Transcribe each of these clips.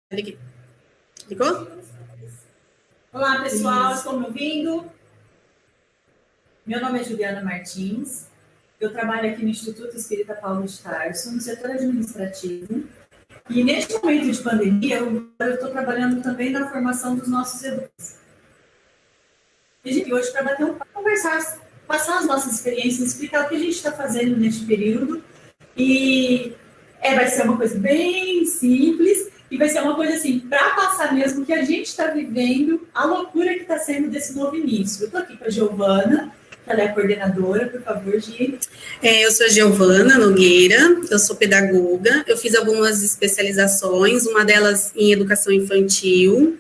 Ligou? Olá, pessoal, estão me ouvindo? Meu nome é Juliana Martins, eu trabalho aqui no Instituto Espírita Paulo de Tarso, no setor administrativo, e neste momento de pandemia, eu estou trabalhando também na formação dos nossos educadores. E a gente hoje para bater um papo, conversar, passar as nossas experiências, explicar o que a gente está fazendo neste período, e vai ser uma coisa bem simples, e vai ser uma coisa assim, para passar mesmo que a gente está vivendo, a loucura que está sendo desse novo início. Eu estou aqui com a Giovana, que ela é a coordenadora, por favor, Gi. Eu sou a Giovana Nogueira, eu sou pedagoga, eu fiz algumas especializações, uma delas em educação infantil,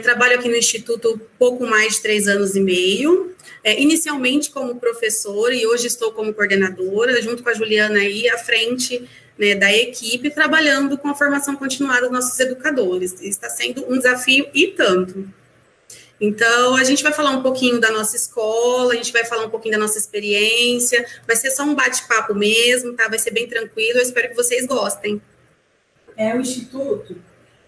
trabalho aqui no Instituto pouco mais de 3 anos e meio, inicialmente como professora e hoje estou como coordenadora, junto com a Juliana aí à frente, né, da equipe, trabalhando com a formação continuada dos nossos educadores. Está sendo um desafio e tanto. Então, a gente vai falar um pouquinho da nossa escola, a gente vai falar um pouquinho da nossa experiência, vai ser só um bate-papo mesmo, tá? Vai ser bem tranquilo, eu espero que vocês gostem. O Instituto,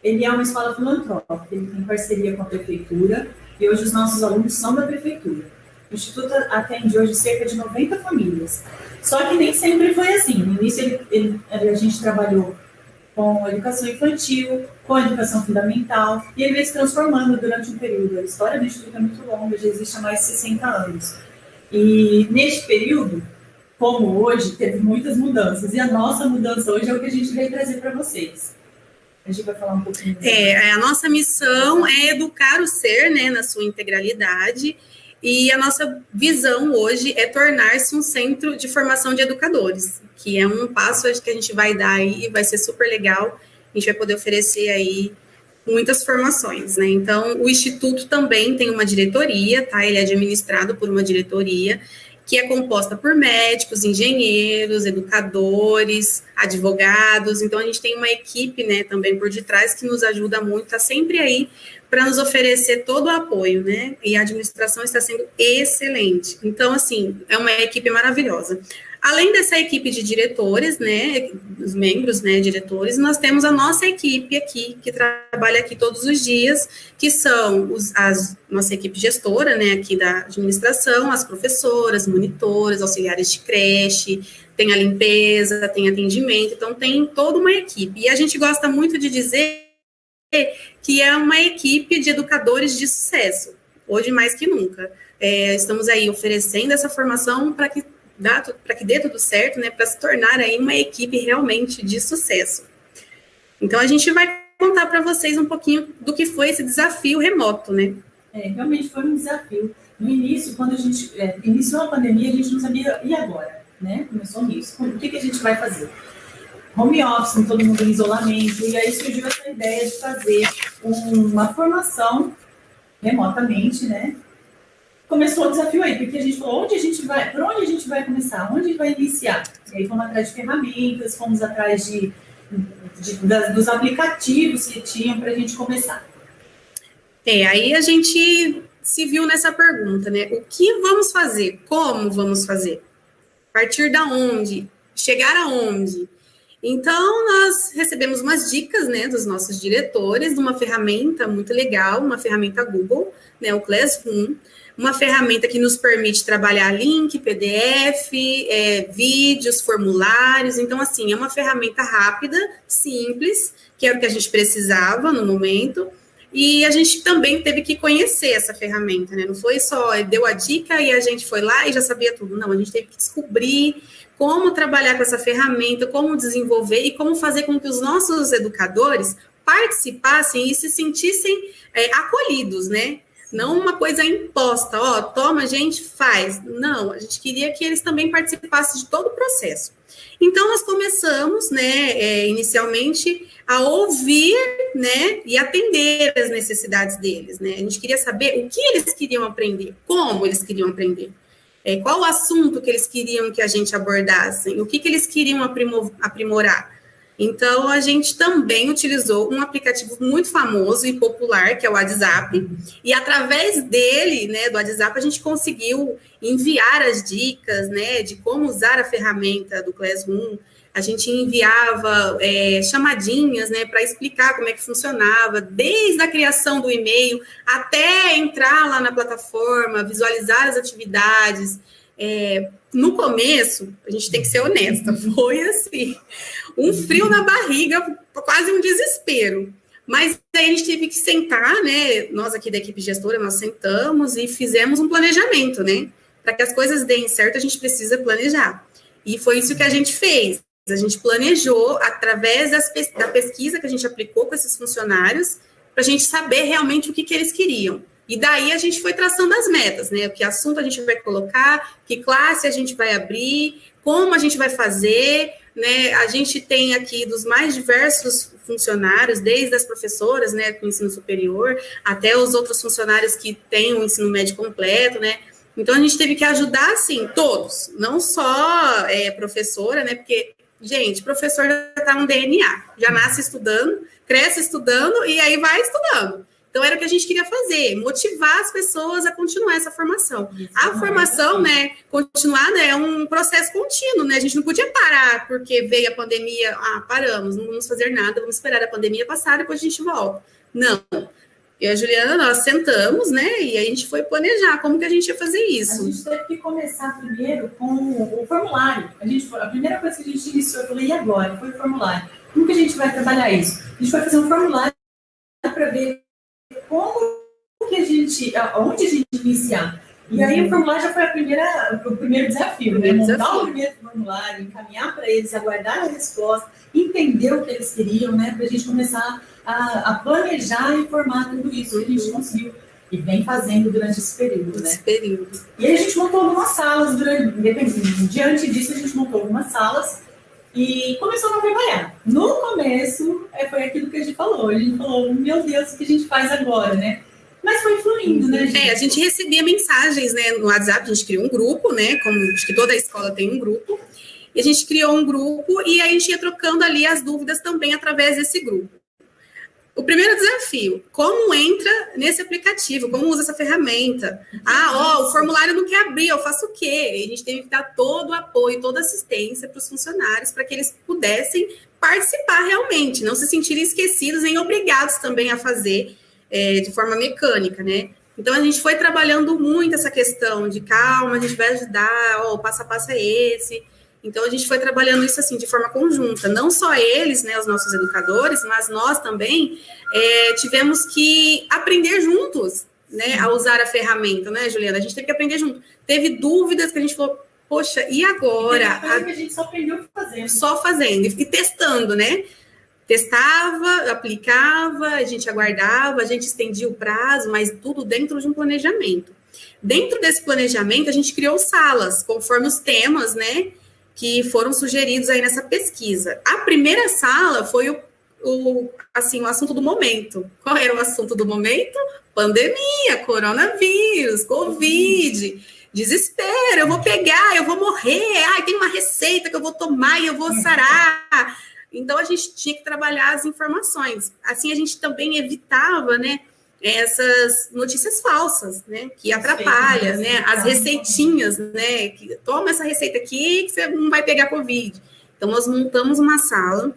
ele é uma escola filantrópica, ele tem parceria com a Prefeitura, e hoje os nossos alunos são da Prefeitura. O Instituto atende hoje cerca de 90 famílias. Só que nem sempre foi assim. No início, a gente trabalhou com a educação infantil, com a educação fundamental, e ele veio se transformando durante um período. A história do Instituto é muito longa, já existe há mais de 60 anos. E neste período, como hoje, teve muitas mudanças. E a nossa mudança hoje é o que a gente veio trazer para vocês. A gente vai falar um pouquinho. A nossa missão é educar o ser, né, na sua integralidade. E a nossa visão hoje é tornar-se um centro de formação de educadores, que é um passo que a gente vai dar aí, vai ser super legal, a gente vai poder oferecer aí muitas formações, né? Então, o Instituto também tem uma diretoria, tá? Ele é administrado por uma diretoria, que é composta por médicos, engenheiros, educadores, advogados, então a gente tem uma equipe, né, também por detrás, que nos ajuda muito, tá sempre aí para nos oferecer todo o apoio, né, e a administração está sendo excelente, então, assim, é uma equipe maravilhosa. Além dessa equipe de diretores, né, os membros, né, diretores, nós temos a nossa equipe aqui, que trabalha aqui todos os dias, que são nossa equipe gestora, né, aqui da administração, as professoras, monitoras, auxiliares de creche, tem a limpeza, tem atendimento, então tem toda uma equipe. E a gente gosta muito de dizer que é uma equipe de educadores de sucesso, hoje mais que nunca. Estamos aí oferecendo essa formação para que dê tudo certo, né, para se tornar aí uma equipe realmente de sucesso. Então, a gente vai contar para vocês um pouquinho do que foi esse desafio remoto, né? Realmente foi um desafio. No início, quando a gente iniciou a pandemia, a gente não sabia, e agora? Né? Começou nisso. O que a gente vai fazer? Home office, todo mundo em isolamento, e aí surgiu essa ideia de fazer uma formação remotamente, né? Começou o desafio aí, porque a gente falou, por onde a gente vai começar? Onde a gente vai iniciar? E aí fomos atrás de ferramentas, fomos atrás dos aplicativos que tinham para a gente começar. Aí a gente se viu nessa pergunta, né? O que vamos fazer? Como vamos fazer? A partir da onde? Chegar aonde? Então, nós recebemos umas dicas, né, dos nossos diretores, de uma ferramenta muito legal, uma ferramenta Google, né, o Classroom, uma ferramenta que nos permite trabalhar link, PDF, vídeos, formulários. Então, assim, é uma ferramenta rápida, simples, que era o que a gente precisava no momento. E a gente também teve que conhecer essa ferramenta, né? Não foi só, deu a dica e a gente foi lá e já sabia tudo. Não, a gente teve que descobrir como trabalhar com essa ferramenta, como desenvolver e como fazer com que os nossos educadores participassem e se sentissem acolhidos, né? Não uma coisa imposta, toma, gente, faz. Não, a gente queria que eles também participassem de todo o processo. Então, nós começamos, né, inicialmente, a ouvir, né, e atender as necessidades deles, né? A gente queria saber o que eles queriam aprender, como eles queriam aprender, qual o assunto que eles queriam que a gente abordasse, o que eles queriam aprimorar. Então, a gente também utilizou um aplicativo muito famoso e popular, que é o WhatsApp, e através dele, né, do WhatsApp, a gente conseguiu enviar as dicas, né, de como usar a ferramenta do Classroom, A gente enviava chamadinhas, né, para explicar como é que funcionava, desde a criação do e-mail até entrar lá na plataforma, visualizar as atividades. No começo, a gente tem que ser honesta, foi assim, um frio na barriga, quase um desespero. Mas aí a gente teve que sentar, né? Nós aqui da equipe gestora, nós sentamos e fizemos um planejamento, né? Para que as coisas deem certo, a gente precisa planejar. E foi isso que a gente fez. A gente planejou através da pesquisa que a gente aplicou com esses funcionários, para a gente saber realmente o que eles queriam. E daí a gente foi traçando as metas, né? Que assunto a gente vai colocar, que classe a gente vai abrir, como a gente vai fazer, né? A gente tem aqui dos mais diversos funcionários, desde as professoras, né, com ensino superior, até os outros funcionários que têm o ensino médio completo, né? Então a gente teve que ajudar, assim, todos, não só professora, né? Porque, gente, professor já está no DNA, já nasce estudando, cresce estudando e aí vai estudando. Então, era o que a gente queria fazer, motivar as pessoas a continuar essa formação. A formação, né, continuar, né, é um processo contínuo, né? A gente não podia parar porque veio a pandemia, paramos, não vamos fazer nada, vamos esperar a pandemia passar, depois a gente volta. Não. Eu e a Juliana, nós sentamos, né, e a gente foi planejar como que a gente ia fazer isso. A gente teve que começar primeiro com o formulário. A primeira coisa que a gente iniciou, eu falei, e agora? Foi o formulário. Como que a gente vai trabalhar isso? A gente vai fazer um formulário para ver como que onde a gente iniciar. E aí o formulário já foi o primeiro desafio, né? Montar o primeiro formulário, encaminhar para eles, aguardar a resposta, entender o que eles queriam, né? Para a gente começar a planejar e formar tudo isso que a gente conseguiu e vem fazendo durante esse período, né? E aí a gente montou algumas salas, diante disso a gente montou algumas salas e começou a trabalhar. No começo, foi aquilo que a gente falou. A gente falou, meu Deus, o que a gente faz agora, né? Mas foi fluindo, né, gente? A gente recebia mensagens, né, no WhatsApp, a gente criou um grupo, né, como acho que toda a escola tem um grupo, e a gente criou um grupo e aí a gente ia trocando ali as dúvidas também através desse grupo. O primeiro desafio, como entra nesse aplicativo, como usa essa ferramenta? O formulário não quer abrir, eu faço o quê? E a gente teve que dar todo o apoio, toda a assistência para os funcionários, para que eles pudessem participar realmente, não se sentirem esquecidos nem obrigados também a fazer de forma mecânica, né? Então, a gente foi trabalhando muito essa questão de calma, a gente vai ajudar, o passo a passo é esse. Então, a gente foi trabalhando isso, assim, de forma conjunta. Não só eles, né, os nossos educadores, mas nós também tivemos que aprender juntos, né, a usar a ferramenta, né, Juliana? A gente teve que aprender junto. Teve dúvidas que a gente falou, poxa, e agora? E que a gente só aprendeu fazendo. Só fazendo e testando, né? Testava, aplicava, a gente aguardava, a gente estendia o prazo, mas tudo dentro de um planejamento. Dentro desse planejamento, a gente criou salas, conforme os temas, né, que foram sugeridos aí nessa pesquisa. A primeira sala foi o assunto do momento. Qual era o assunto do momento? Pandemia, coronavírus, Covid, desespero, eu vou pegar, eu vou morrer, tem uma receita que eu vou tomar e eu vou sarar. Então, a gente tinha que trabalhar as informações. Assim, a gente também evitava, né, essas notícias falsas, né, que atrapalham, né, as receitinhas, né, que toma essa receita aqui que você não vai pegar Covid. Então, nós montamos uma sala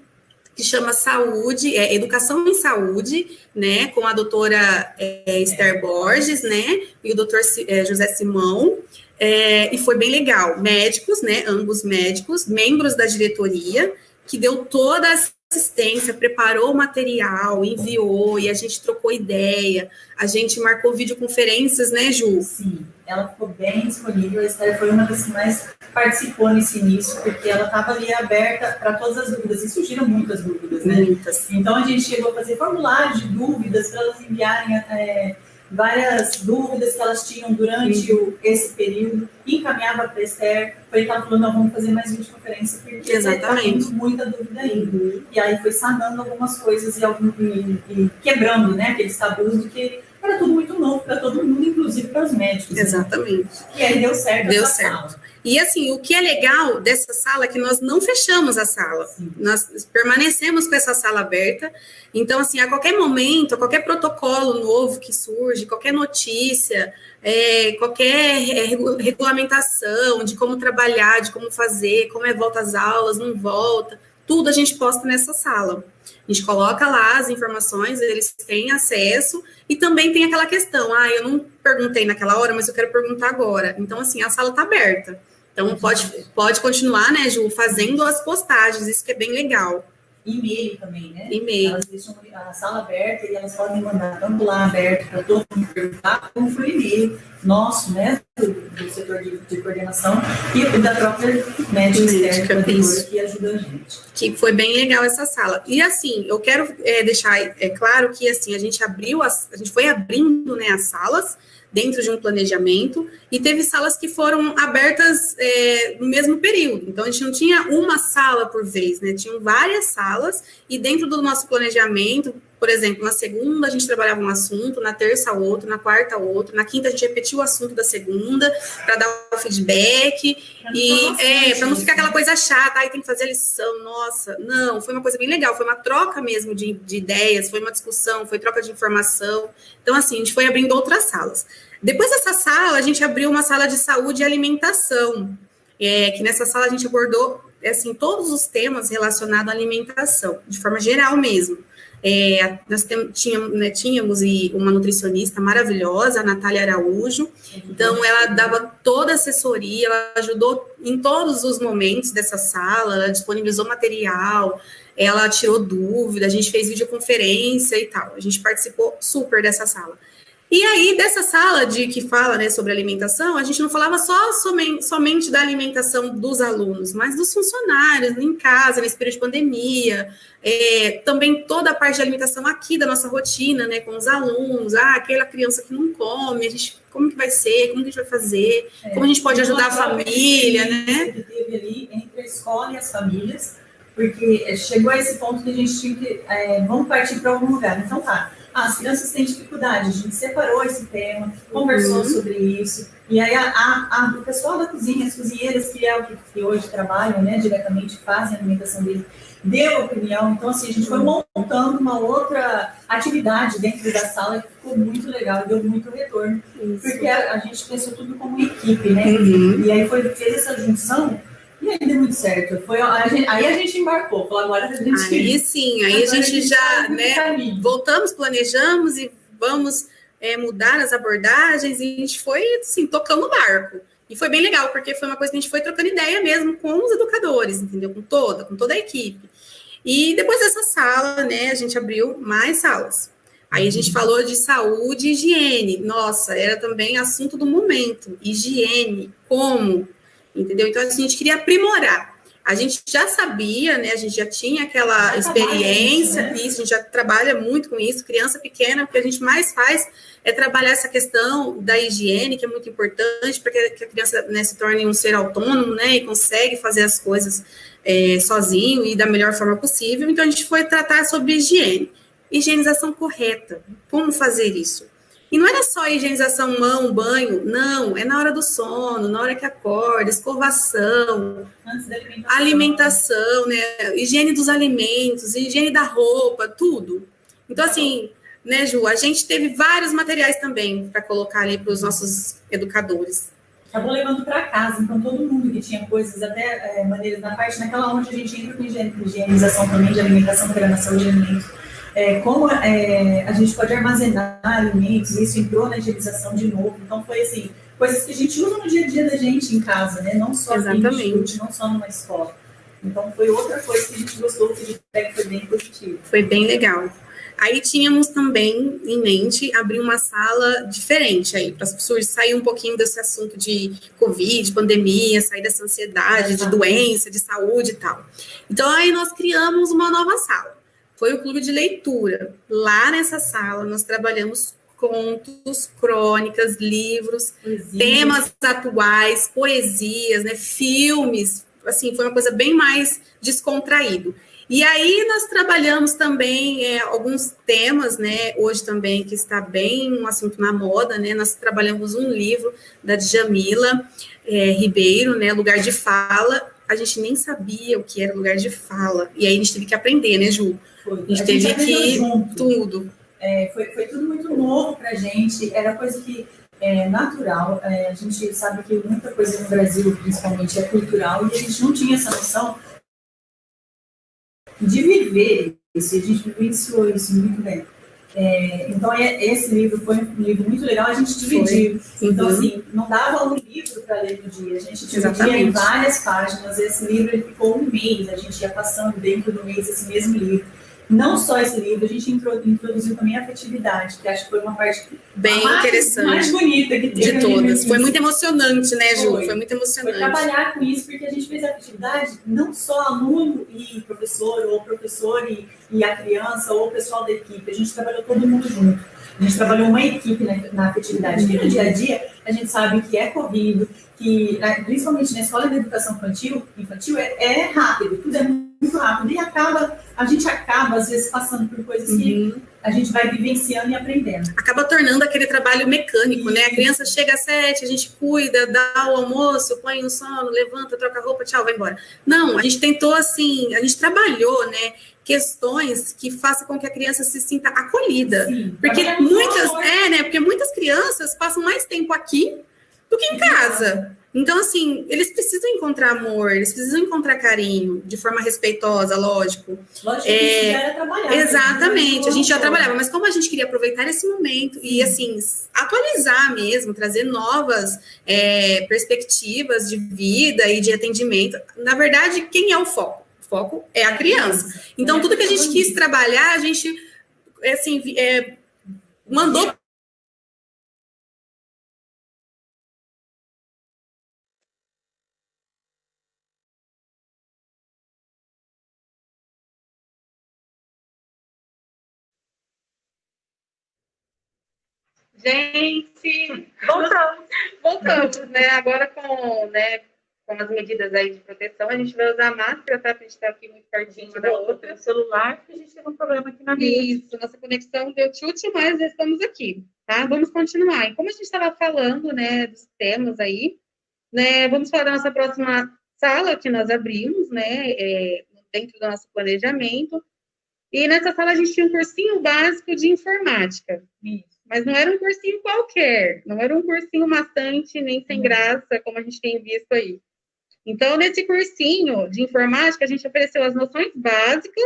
que chama Saúde, Educação em Saúde, né, com a doutora Esther Borges, né, e o doutor José Simão, e foi bem legal. Médicos, né, ambos médicos, membros da diretoria, que deu toda a assistência, preparou o material, enviou, e a gente trocou ideia, a gente marcou videoconferências, né, Ju? Sim, ela ficou bem disponível, a Esther foi uma das que mais participou nesse início, porque ela estava ali aberta para todas as dúvidas, e surgiram muitas dúvidas, né? Muitas. Então, a gente chegou a fazer formulário de dúvidas para elas enviarem várias dúvidas que elas tinham durante esse período, e encaminhava para a Esther, foi que ela falou, não, vamos fazer mais videoconferência, porque está tendo muita dúvida ainda. E aí foi sanando algumas coisas e quebrando, né, aqueles tabus de que era tudo muito novo para todo mundo, inclusive para os médicos. Exatamente. Né? E aí deu certo. Deu certo. E, assim, o que é legal dessa sala é que nós não fechamos a sala. Sim. Nós permanecemos com essa sala aberta. Então, assim, a qualquer momento, a qualquer protocolo novo que surge, qualquer notícia, qualquer regulamentação de como trabalhar, de como fazer, como volta às aulas, não volta, tudo a gente posta nessa sala. A gente coloca lá as informações, eles têm acesso, e também tem aquela questão, eu não perguntei naquela hora, mas eu quero perguntar agora. Então, assim, a sala está aberta. Então, pode continuar, né, Ju, fazendo as postagens, isso que é bem legal. E-mail também, né? E-mail. Elas deixam a sala aberta e elas podem mandar tanto lá aberto para todo mundo perguntar, como por e-mail nosso, né, do setor de coordenação e da própria médica externa que ajuda a gente. Que foi bem legal essa sala. E, assim, eu quero deixar claro que, assim, a gente foi abrindo, né, as salas dentro de um planejamento, e teve salas que foram abertas no mesmo período. Então, a gente não tinha uma sala por vez, né? Tinham várias salas, e dentro do nosso planejamento, por exemplo, na segunda a gente trabalhava um assunto, na terça outro, na quarta outro, na quinta a gente repetia o assunto da segunda, para dar o feedback, para não ficar aquela coisa chata, aí tem que fazer a lição, nossa, não, foi uma coisa bem legal, foi uma troca mesmo de ideias, foi uma discussão, foi troca de informação. Então, assim, a gente foi abrindo outras salas. Depois dessa sala, a gente abriu uma sala de saúde e alimentação, que nessa sala a gente abordou, assim, todos os temas relacionados à alimentação, de forma geral mesmo. Nós tínhamos uma nutricionista maravilhosa, a Natália Araújo, então ela dava toda a assessoria, ela ajudou em todos os momentos dessa sala, ela disponibilizou material, ela tirou dúvida, a gente fez videoconferência e tal, a gente participou super dessa sala. E aí, dessa sala que fala, né, sobre alimentação, a gente não falava somente da alimentação dos alunos, mas dos funcionários, em casa, nesse período de pandemia, também toda a parte de alimentação aqui da nossa rotina, né, com os alunos, aquela criança que não come, como que vai ser, como que a gente vai fazer, como a gente pode ajudar a família, né? Que teve ali entre a escola e as famílias, porque chegou a esse ponto que a gente tinha que, vamos partir para algum lugar, então tá. As crianças têm dificuldade, a gente separou esse tema, conversou sobre isso, e aí o pessoal da cozinha, as cozinheiras, que é o que hoje trabalham, né, diretamente, fazem a alimentação deles, deu opinião, então assim, a gente foi montando uma outra atividade dentro da sala que ficou muito legal, deu muito retorno, porque a gente pensou tudo como equipe, né, e aí fez essa junção. E aí deu muito certo. Aí a gente embarcou. Falou, agora a gente. Aí sim, aí a gente já, né, voltamos, planejamos e vamos mudar as abordagens, e a gente foi, assim, tocando o barco. E foi bem legal, porque foi uma coisa que a gente foi trocando ideia mesmo com os educadores, entendeu? Com toda a equipe. E depois dessa sala, né, a gente abriu mais salas. Aí a gente falou de saúde e higiene. Nossa, era também assunto do momento. Higiene, como? Entendeu? Então, a gente queria aprimorar. A gente já sabia, né? A gente já tinha aquela experiência, isso, a gente já trabalha muito com isso. Criança pequena, o que a gente mais faz é trabalhar essa questão da higiene, que é muito importante, para que a criança, né, se torne um ser autônomo, né? E consegue fazer as coisas sozinho e da melhor forma possível. Então, a gente foi tratar sobre higiene. Higienização correta. Como fazer isso? E não era só higienização, mão, banho, não, é na hora do sono, na hora que acorda, escovação, antes da alimentação, né, higiene dos alimentos, higiene da roupa, tudo. Então, assim, né, Ju, a gente teve vários materiais também para colocar ali para os nossos educadores. Acabou levando para casa, então todo mundo que tinha coisas, até maneiras na parte, naquela onde a gente entra com higienização também, de alimentação, programação de alimentos. Como a gente pode armazenar alimentos, isso entrou na higienização de novo. Então, foi assim, coisas que a gente usa no dia a dia da gente em casa, né? Não só aqui no estúdio, não só numa escola. Então, foi outra coisa que a gente gostou, que o feedback foi bem positivo. Foi bem legal. Aí tínhamos também em mente abrir uma sala diferente aí, para sair um pouquinho desse assunto de Covid, pandemia, sair dessa ansiedade, de doença, de saúde e tal. Então, aí nós criamos uma nova sala. Foi o clube de leitura. Lá nessa sala, nós trabalhamos contos, crônicas, livros, temas atuais, poesias, né, filmes. Assim, foi uma coisa bem mais descontraído. E aí nós trabalhamos também alguns temas, né? Hoje também que está bem um assunto na moda, né? Nós trabalhamos um livro da Djamila Ribeiro, né? Lugar de Fala. A gente nem sabia o que era lugar de fala. E aí a gente teve que aprender, né, Ju? Foi. A gente teve que junto. Tudo. Foi tudo muito novo para a gente. Era coisa que natural. A gente sabe que muita coisa no Brasil, principalmente, é cultural, e a gente não tinha essa noção de viver isso. A gente vivenciou isso muito bem. Então, esse livro foi um livro muito legal, a gente dividiu. Então, assim, não dava um livro para ler no dia, a gente dividia em várias páginas. Esse livro ele ficou um mês, a gente ia passando dentro do mês esse mesmo livro. Não só esse livro, a gente introduziu também a afetividade, que acho que foi uma parte bem interessante, mais bonita que teve de todas. Foi muito emocionante, né, Ju? Foi muito emocionante. Foi trabalhar com isso, porque a gente fez a afetividade, não só aluno e professor, ou professor e a criança, ou o pessoal da equipe. A gente trabalhou todo mundo junto. A gente trabalhou uma equipe na afetividade. E no dia a dia, a gente sabe que é corrido, que principalmente na escola de educação infantil é rápido, tudo é muito rápido. E a gente acaba, às vezes, passando por coisas que a gente vai vivenciando e aprendendo. Acaba tornando aquele trabalho mecânico, né? A criança chega às 7, a gente cuida, dá o almoço, põe no sono, levanta, troca a roupa, tchau, vai embora. Não, a gente tentou assim, a gente trabalhou, né? Questões que façam com que a criança se sinta acolhida. Sim, porque porque muitas crianças passam mais tempo aqui do que em casa. Então, assim, eles precisam encontrar amor, eles precisam encontrar carinho, de forma respeitosa, lógico. Lógico que a gente já era trabalhado. Exatamente, a gente já trabalhava, mas como a gente queria aproveitar esse momento e, assim, atualizar mesmo, trazer novas perspectivas de vida e de atendimento, na verdade, quem é o foco? O foco é a criança. Então, tudo que a gente quis trabalhar, a gente, assim, mandou. Gente, voltamos, né? Agora com as medidas aí de proteção, a gente vai usar máscara, tá? Pra gente estar aqui muito pertinho uma da outra. O celular, porque a gente teve um problema aqui na mesa. Isso, nossa conexão deu chute, mas já estamos aqui, tá? Vamos continuar. E como a gente estava falando, né, dos temas aí, né, vamos falar da nossa próxima sala que nós abrimos, né, dentro do nosso planejamento. E nessa sala a gente tinha um cursinho básico de informática. Isso. Mas não era um cursinho qualquer, não era um cursinho maçante, nem sem graça, como a gente tem visto aí. Então, nesse cursinho de informática, a gente ofereceu as noções básicas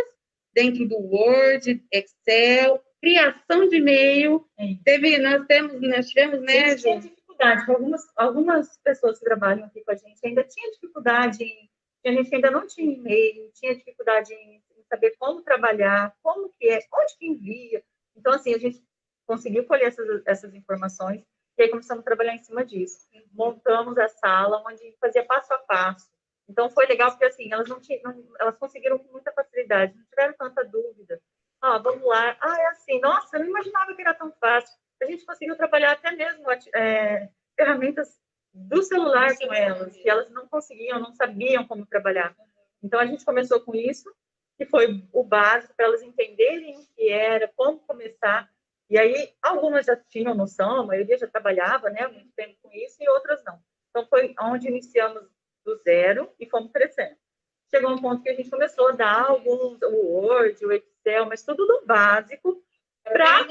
dentro do Word, Excel, criação de e-mail. Nós tivemos, né, Ju? Tinha dificuldade, algumas pessoas que trabalham aqui com a gente ainda tinha dificuldade, a gente ainda não tinha e-mail, tinha dificuldade em saber como trabalhar, como que onde que envia. Então, assim, a gente conseguiu colher essas informações e aí começamos a trabalhar em cima disso. Montamos a sala onde fazia passo a passo. Então foi legal porque assim elas elas conseguiram com muita facilidade, não tiveram tanta dúvida. Vamos lá, é assim, nossa, eu não imaginava que era tão fácil. A gente conseguiu trabalhar até mesmo ferramentas do celular com elas, que elas não conseguiam, não sabiam como trabalhar. Então a gente começou com isso, que foi o básico para elas entenderem o que era, como começar. E aí, algumas já tinham noção, a maioria já trabalhava, né, há muito tempo com isso, e outras não. Então, foi onde iniciamos do zero e fomos crescendo. Chegou um ponto que a gente começou a dar o Word, o Excel, mas tudo do básico, para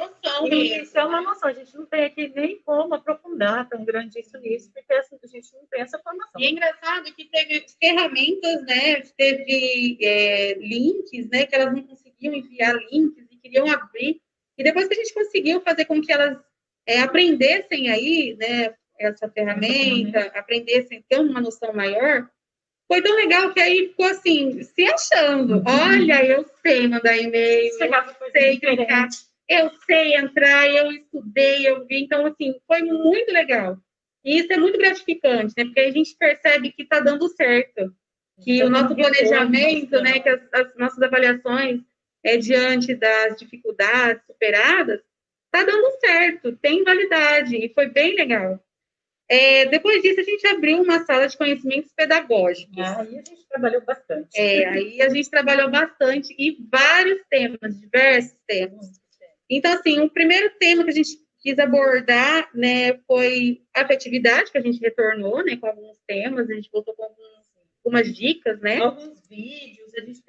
iniciar uma noção. A gente não tem aqui nem como aprofundar tão grande isso nisso, porque assim, a gente não tem essa formação. E é engraçado que teve ferramentas, né, teve links, né, que elas não conseguiam enviar links e queriam abrir. E depois que a gente conseguiu fazer com que elas aprendessem aí, né, essa ferramenta, aprendessem, ter uma noção maior, foi tão legal que aí ficou assim, se achando. Olha, eu sei mandar e-mail, eu sei clicar, eu sei entrar, eu estudei, eu vi. Então, assim, foi muito legal. E isso é muito gratificante, né, porque a gente percebe que está dando certo, que o nosso planejamento, né, que as nossas avaliações diante das dificuldades superadas, está dando certo, tem validade, e foi bem legal. Depois disso, a gente abriu uma sala de conhecimentos pedagógicos. Aí a gente trabalhou bastante. Aí a gente trabalhou bastante e vários temas, diversos temas. Então, assim, o primeiro tema que a gente quis abordar, né, foi a afetividade, que a gente retornou, né, com alguns temas, a gente voltou com algumas dicas, né? Alguns vídeos, a gente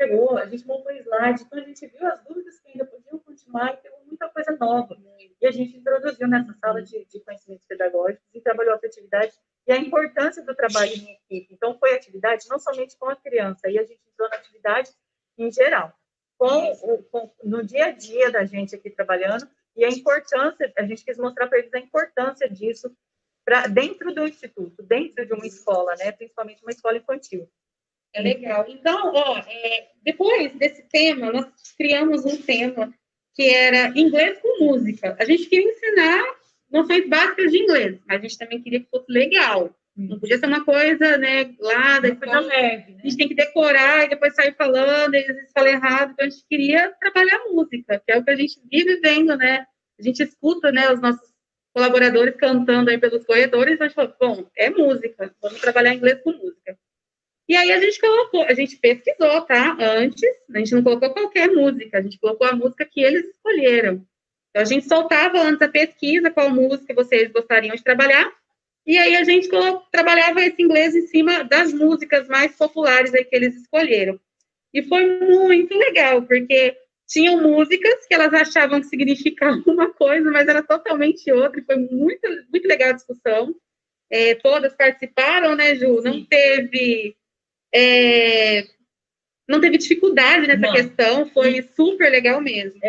montou slide, então a gente viu as dúvidas que ainda podiam continuar e teve muita coisa nova. E a gente introduziu nessa sala de conhecimentos pedagógicos e trabalhou a afetividade e a importância do trabalho em equipe. Então, foi atividade não somente com a criança, aí a gente entrou na atividade em geral, no dia a dia da gente aqui trabalhando, e a importância, a gente quis mostrar para eles a importância disso dentro do instituto, dentro de uma escola, né? Principalmente uma escola infantil. É legal. Então, depois desse tema, nós criamos um tema que era inglês com música. A gente queria ensinar noções básicas de inglês, mas a gente também queria que fosse legal. Não podia ser uma coisa, né, lá da escola, leve, né? A gente tem que decorar e depois sair falando, e às vezes fala errado. Então, a gente queria trabalhar música, que é o que a gente vive vendo, né? A gente escuta, né, os nossos colaboradores cantando aí pelos corredores, a gente falou, bom, é música, vamos trabalhar inglês com música. E aí a gente pesquisou, tá? Antes, a gente não colocou qualquer música, a gente colocou a música que eles escolheram. Então, a gente soltava antes a pesquisa, qual música vocês gostariam de trabalhar, e aí a gente trabalhava esse inglês em cima das músicas mais populares aí que eles escolheram. E foi muito legal, porque tinham músicas que elas achavam que significavam uma coisa, mas era totalmente outra, e foi muito, muito legal a discussão. Todas participaram, né, Ju? Não teve dificuldade nessa questão, foi super legal mesmo.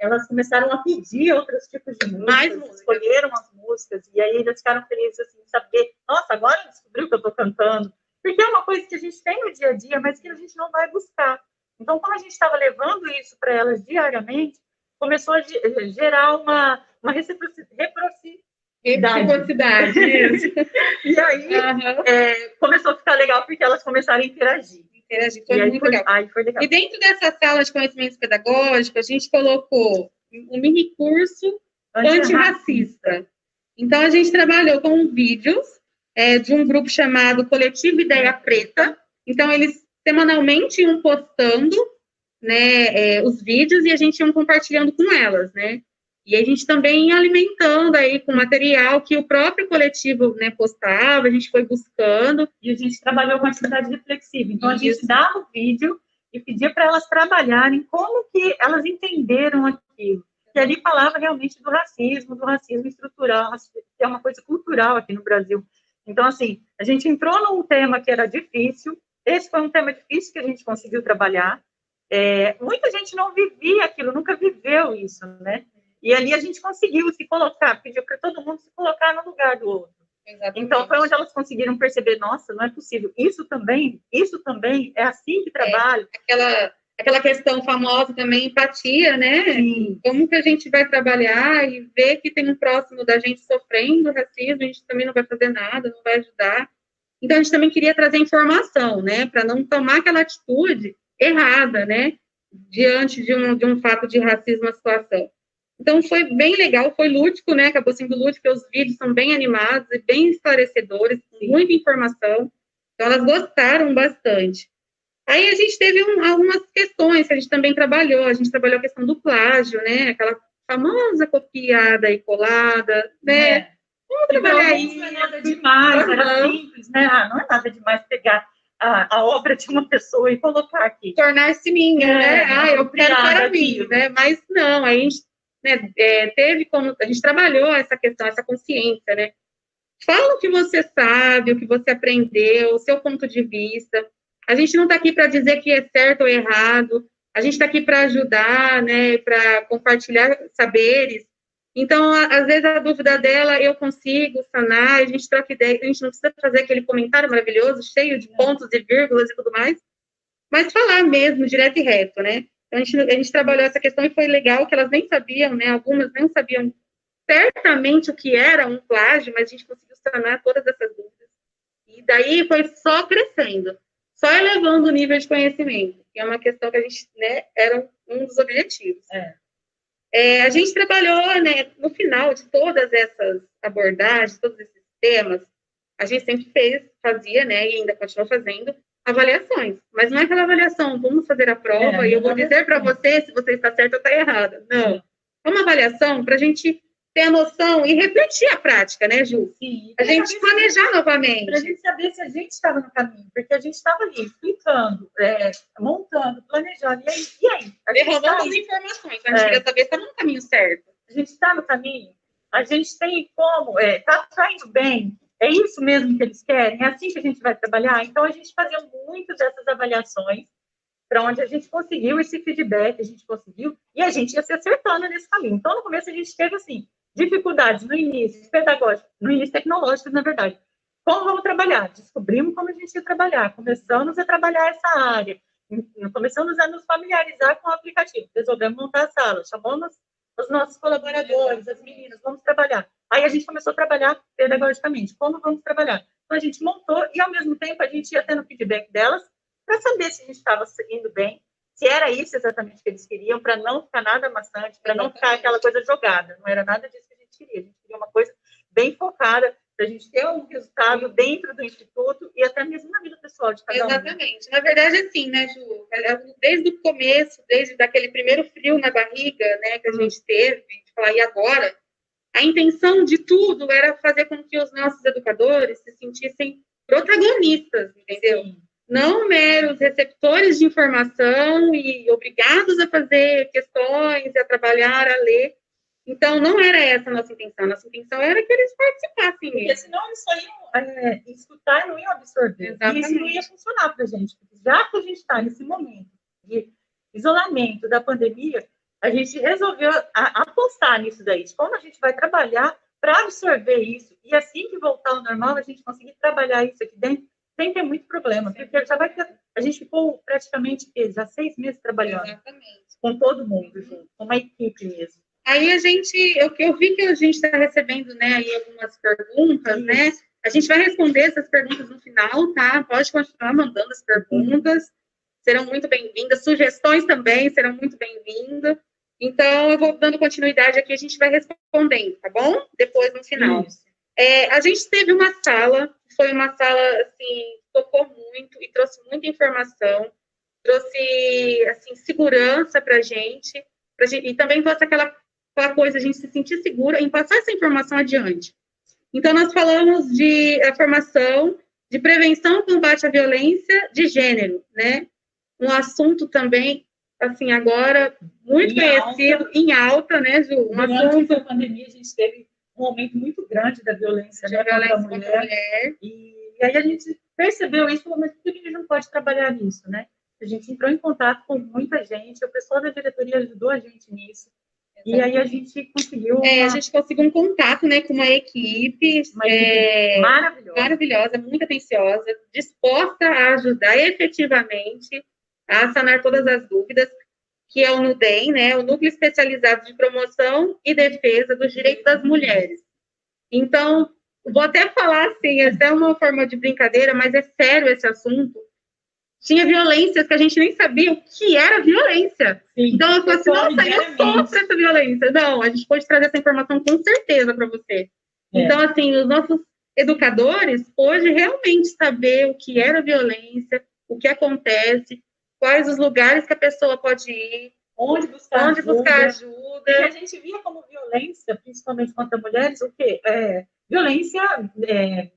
Elas começaram a pedir outros tipos de músicas, escolheram as músicas, e aí eles ficaram felizes assim, de saber, nossa, agora descobriu que eu estou cantando, porque é uma coisa que a gente tem no dia a dia, mas que a gente não vai buscar. Então, como a gente estava levando isso para elas diariamente, começou a gerar uma reciprocidade. Isso. E aí, começou a ficar legal, porque elas começaram a interagir. Foi muito legal. Foi legal. E dentro dessa sala de conhecimentos pedagógicos, a gente colocou um mini curso antirracista. Então, a gente trabalhou com vídeos de um grupo chamado Coletivo Ideia Preta. Então, eles semanalmente iam postando, né, os vídeos e a gente ia compartilhando com elas, né? E a gente também ia alimentando aí com material que o próprio coletivo, né, postava, a gente foi buscando. E a gente trabalhou com atividade reflexiva. Então, a gente dava o vídeo e pedia para elas trabalharem como que elas entenderam aquilo. E ali falava realmente do racismo estrutural, que é uma coisa cultural aqui no Brasil. Então, assim, a gente entrou num tema que era difícil. Esse foi um tema difícil que a gente conseguiu trabalhar. Muita gente não vivia aquilo, nunca viveu isso, né? E ali a gente conseguiu se colocar, pediu para todo mundo se colocar no lugar do outro. Exatamente. Então, foi onde elas conseguiram perceber, nossa, não é possível. Isso também é assim que trabalha. Aquela questão famosa também, empatia, né? Sim. Como que a gente vai trabalhar e ver que tem um próximo da gente sofrendo racismo, a gente também não vai fazer nada, não vai ajudar. Então, a gente também queria trazer informação, né? Para não tomar aquela atitude errada, né? Diante de um fato de racismo, uma situação. Então, foi bem legal, foi lúdico, né? Acabou sendo lúdico, porque os vídeos são bem animados e bem esclarecedores, com muita informação. Então, elas gostaram bastante. Aí, a gente teve algumas questões que a gente também trabalhou. A gente trabalhou a questão do plágio, né? Aquela famosa copiada e colada, né? Vamos trabalhar isso. Não é nada demais, era simples, né? Não é nada demais pegar a obra de uma pessoa e colocar aqui. Tornar-se minha, né? Eu quero para mim, né? Mas não, aí a gente... Né, teve como a gente trabalhou essa questão, essa consciência, né? Fala o que você sabe, o que você aprendeu, o seu ponto de vista. A gente não está aqui para dizer que é certo ou errado. A gente está aqui para ajudar, né? Para compartilhar saberes. Então, às vezes a dúvida dela eu consigo sanar. A gente troca ideia. A gente não precisa fazer aquele comentário maravilhoso, cheio de pontos e vírgulas e tudo mais, mas falar mesmo, direto e reto, né? A gente trabalhou essa questão e foi legal que elas nem sabiam, né? Algumas não sabiam certamente o que era um plágio, mas a gente conseguiu sanar todas essas dúvidas. E daí foi só crescendo, só elevando o nível de conhecimento, que é uma questão que a gente, né, era um dos objetivos. A gente trabalhou, né, no final de todas essas abordagens, todos esses temas, a gente sempre fazia, né, e ainda continua fazendo, avaliações. Mas não é aquela avaliação, vamos fazer a prova e eu vou dizer para você se você está certo ou está errado. Não. É uma avaliação para a gente ter a noção e refletir a prática, né, Ju? Sim. A gente planejar novamente. Para a gente saber se a gente estava no caminho, porque a gente estava ali explicando, montando, planejando. E aí? Derramando as informações. A gente queria saber se está no caminho certo. A gente está no caminho? A gente tem como? Está indo bem? É isso mesmo que eles querem? É assim que a gente vai trabalhar? Então, a gente fazia muito dessas avaliações, para onde a gente conseguiu esse feedback, a gente conseguiu, e a gente ia se acertando nesse caminho. Então, no começo, a gente teve, assim, dificuldades no início pedagógico, no início tecnológico, na verdade. Como vamos trabalhar? Descobrimos como a gente ia trabalhar, começamos a trabalhar essa área, começamos a nos familiarizar com o aplicativo, resolvemos montar a sala, chamamos os nossos colaboradores, as meninas, vamos trabalhar. Aí a gente começou a trabalhar pedagogicamente. Como vamos trabalhar? Então, a gente montou e, ao mesmo tempo, a gente ia tendo feedback delas para saber se a gente estava seguindo bem, se era isso exatamente que eles queriam, para não ficar nada amassante, para não ficar aquela coisa jogada. Não era nada disso que a gente queria. A gente queria uma coisa bem focada, para a gente ter um resultado dentro do Instituto e até mesmo na vida pessoal de cada um. Exatamente. Na verdade, assim, né, Ju? Desde o começo, desde daquele primeiro frio na barriga, né, que a gente teve, de falar, e agora? A intenção de tudo era fazer com que os nossos educadores se sentissem protagonistas, entendeu? Sim. Não meros receptores de informação e obrigados a fazer questões, a trabalhar, a ler. Então, não era essa a nossa intenção. A nossa intenção era que eles participassem mesmo. Porque senão eles só iam escutar e não iam absorver. Exatamente. E isso não ia funcionar para a gente. Já que a gente está nesse momento de isolamento da pandemia, a gente resolveu apostar nisso daí. De como a gente vai trabalhar para absorver isso. E assim que voltar ao normal, a gente conseguir trabalhar isso aqui dentro, sem ter muito problema. Porque já vai ter, a gente ficou praticamente já 6 meses trabalhando. Exatamente. Com todo mundo junto, com uma equipe mesmo. Aí eu vi que a gente está recebendo, né, aí algumas perguntas, né? A gente vai responder essas perguntas no final, tá? Pode continuar mandando as perguntas, serão muito bem-vindas. Sugestões também serão muito bem-vindas. Então, eu vou dando continuidade aqui, a gente vai respondendo, tá bom? Depois, no final. A gente teve uma sala, foi uma sala, assim, tocou muito e trouxe muita informação, trouxe, assim, segurança pra gente e também trouxe aquela coisa, a gente se sentir segura em passar essa informação adiante. Então, nós falamos de formação de prevenção e combate à violência de gênero, né? Um assunto também, assim, agora muito conhecido, em alta, né, Ju? Durante a pandemia, a gente teve um aumento muito grande da violência, contra a mulher. E aí a gente percebeu isso, mas por que a gente não pode trabalhar nisso, né? A gente entrou em contato com muita gente, o pessoal da diretoria ajudou a gente nisso. E aí a gente conseguiu... a gente conseguiu um contato, né, com uma equipe maravilhosa, muito atenciosa, disposta a ajudar efetivamente a sanar todas as dúvidas, que é o NUDEM, né, o Núcleo Especializado de Promoção e Defesa dos Direitos das Mulheres. Então, vou até falar assim, até uma forma de brincadeira, mas é sério esse assunto. Tinha violências que a gente nem sabia o que era violência. Sim, então, eu falei assim, nossa, eu sofro essa violência. Não, a gente pode trazer essa informação com certeza para você. Então, assim, os nossos educadores, hoje, realmente saber o que era violência, o que acontece, quais os lugares que a pessoa pode ir, onde buscar ajuda. E a gente via como violência, principalmente contra mulheres, o quê? Violência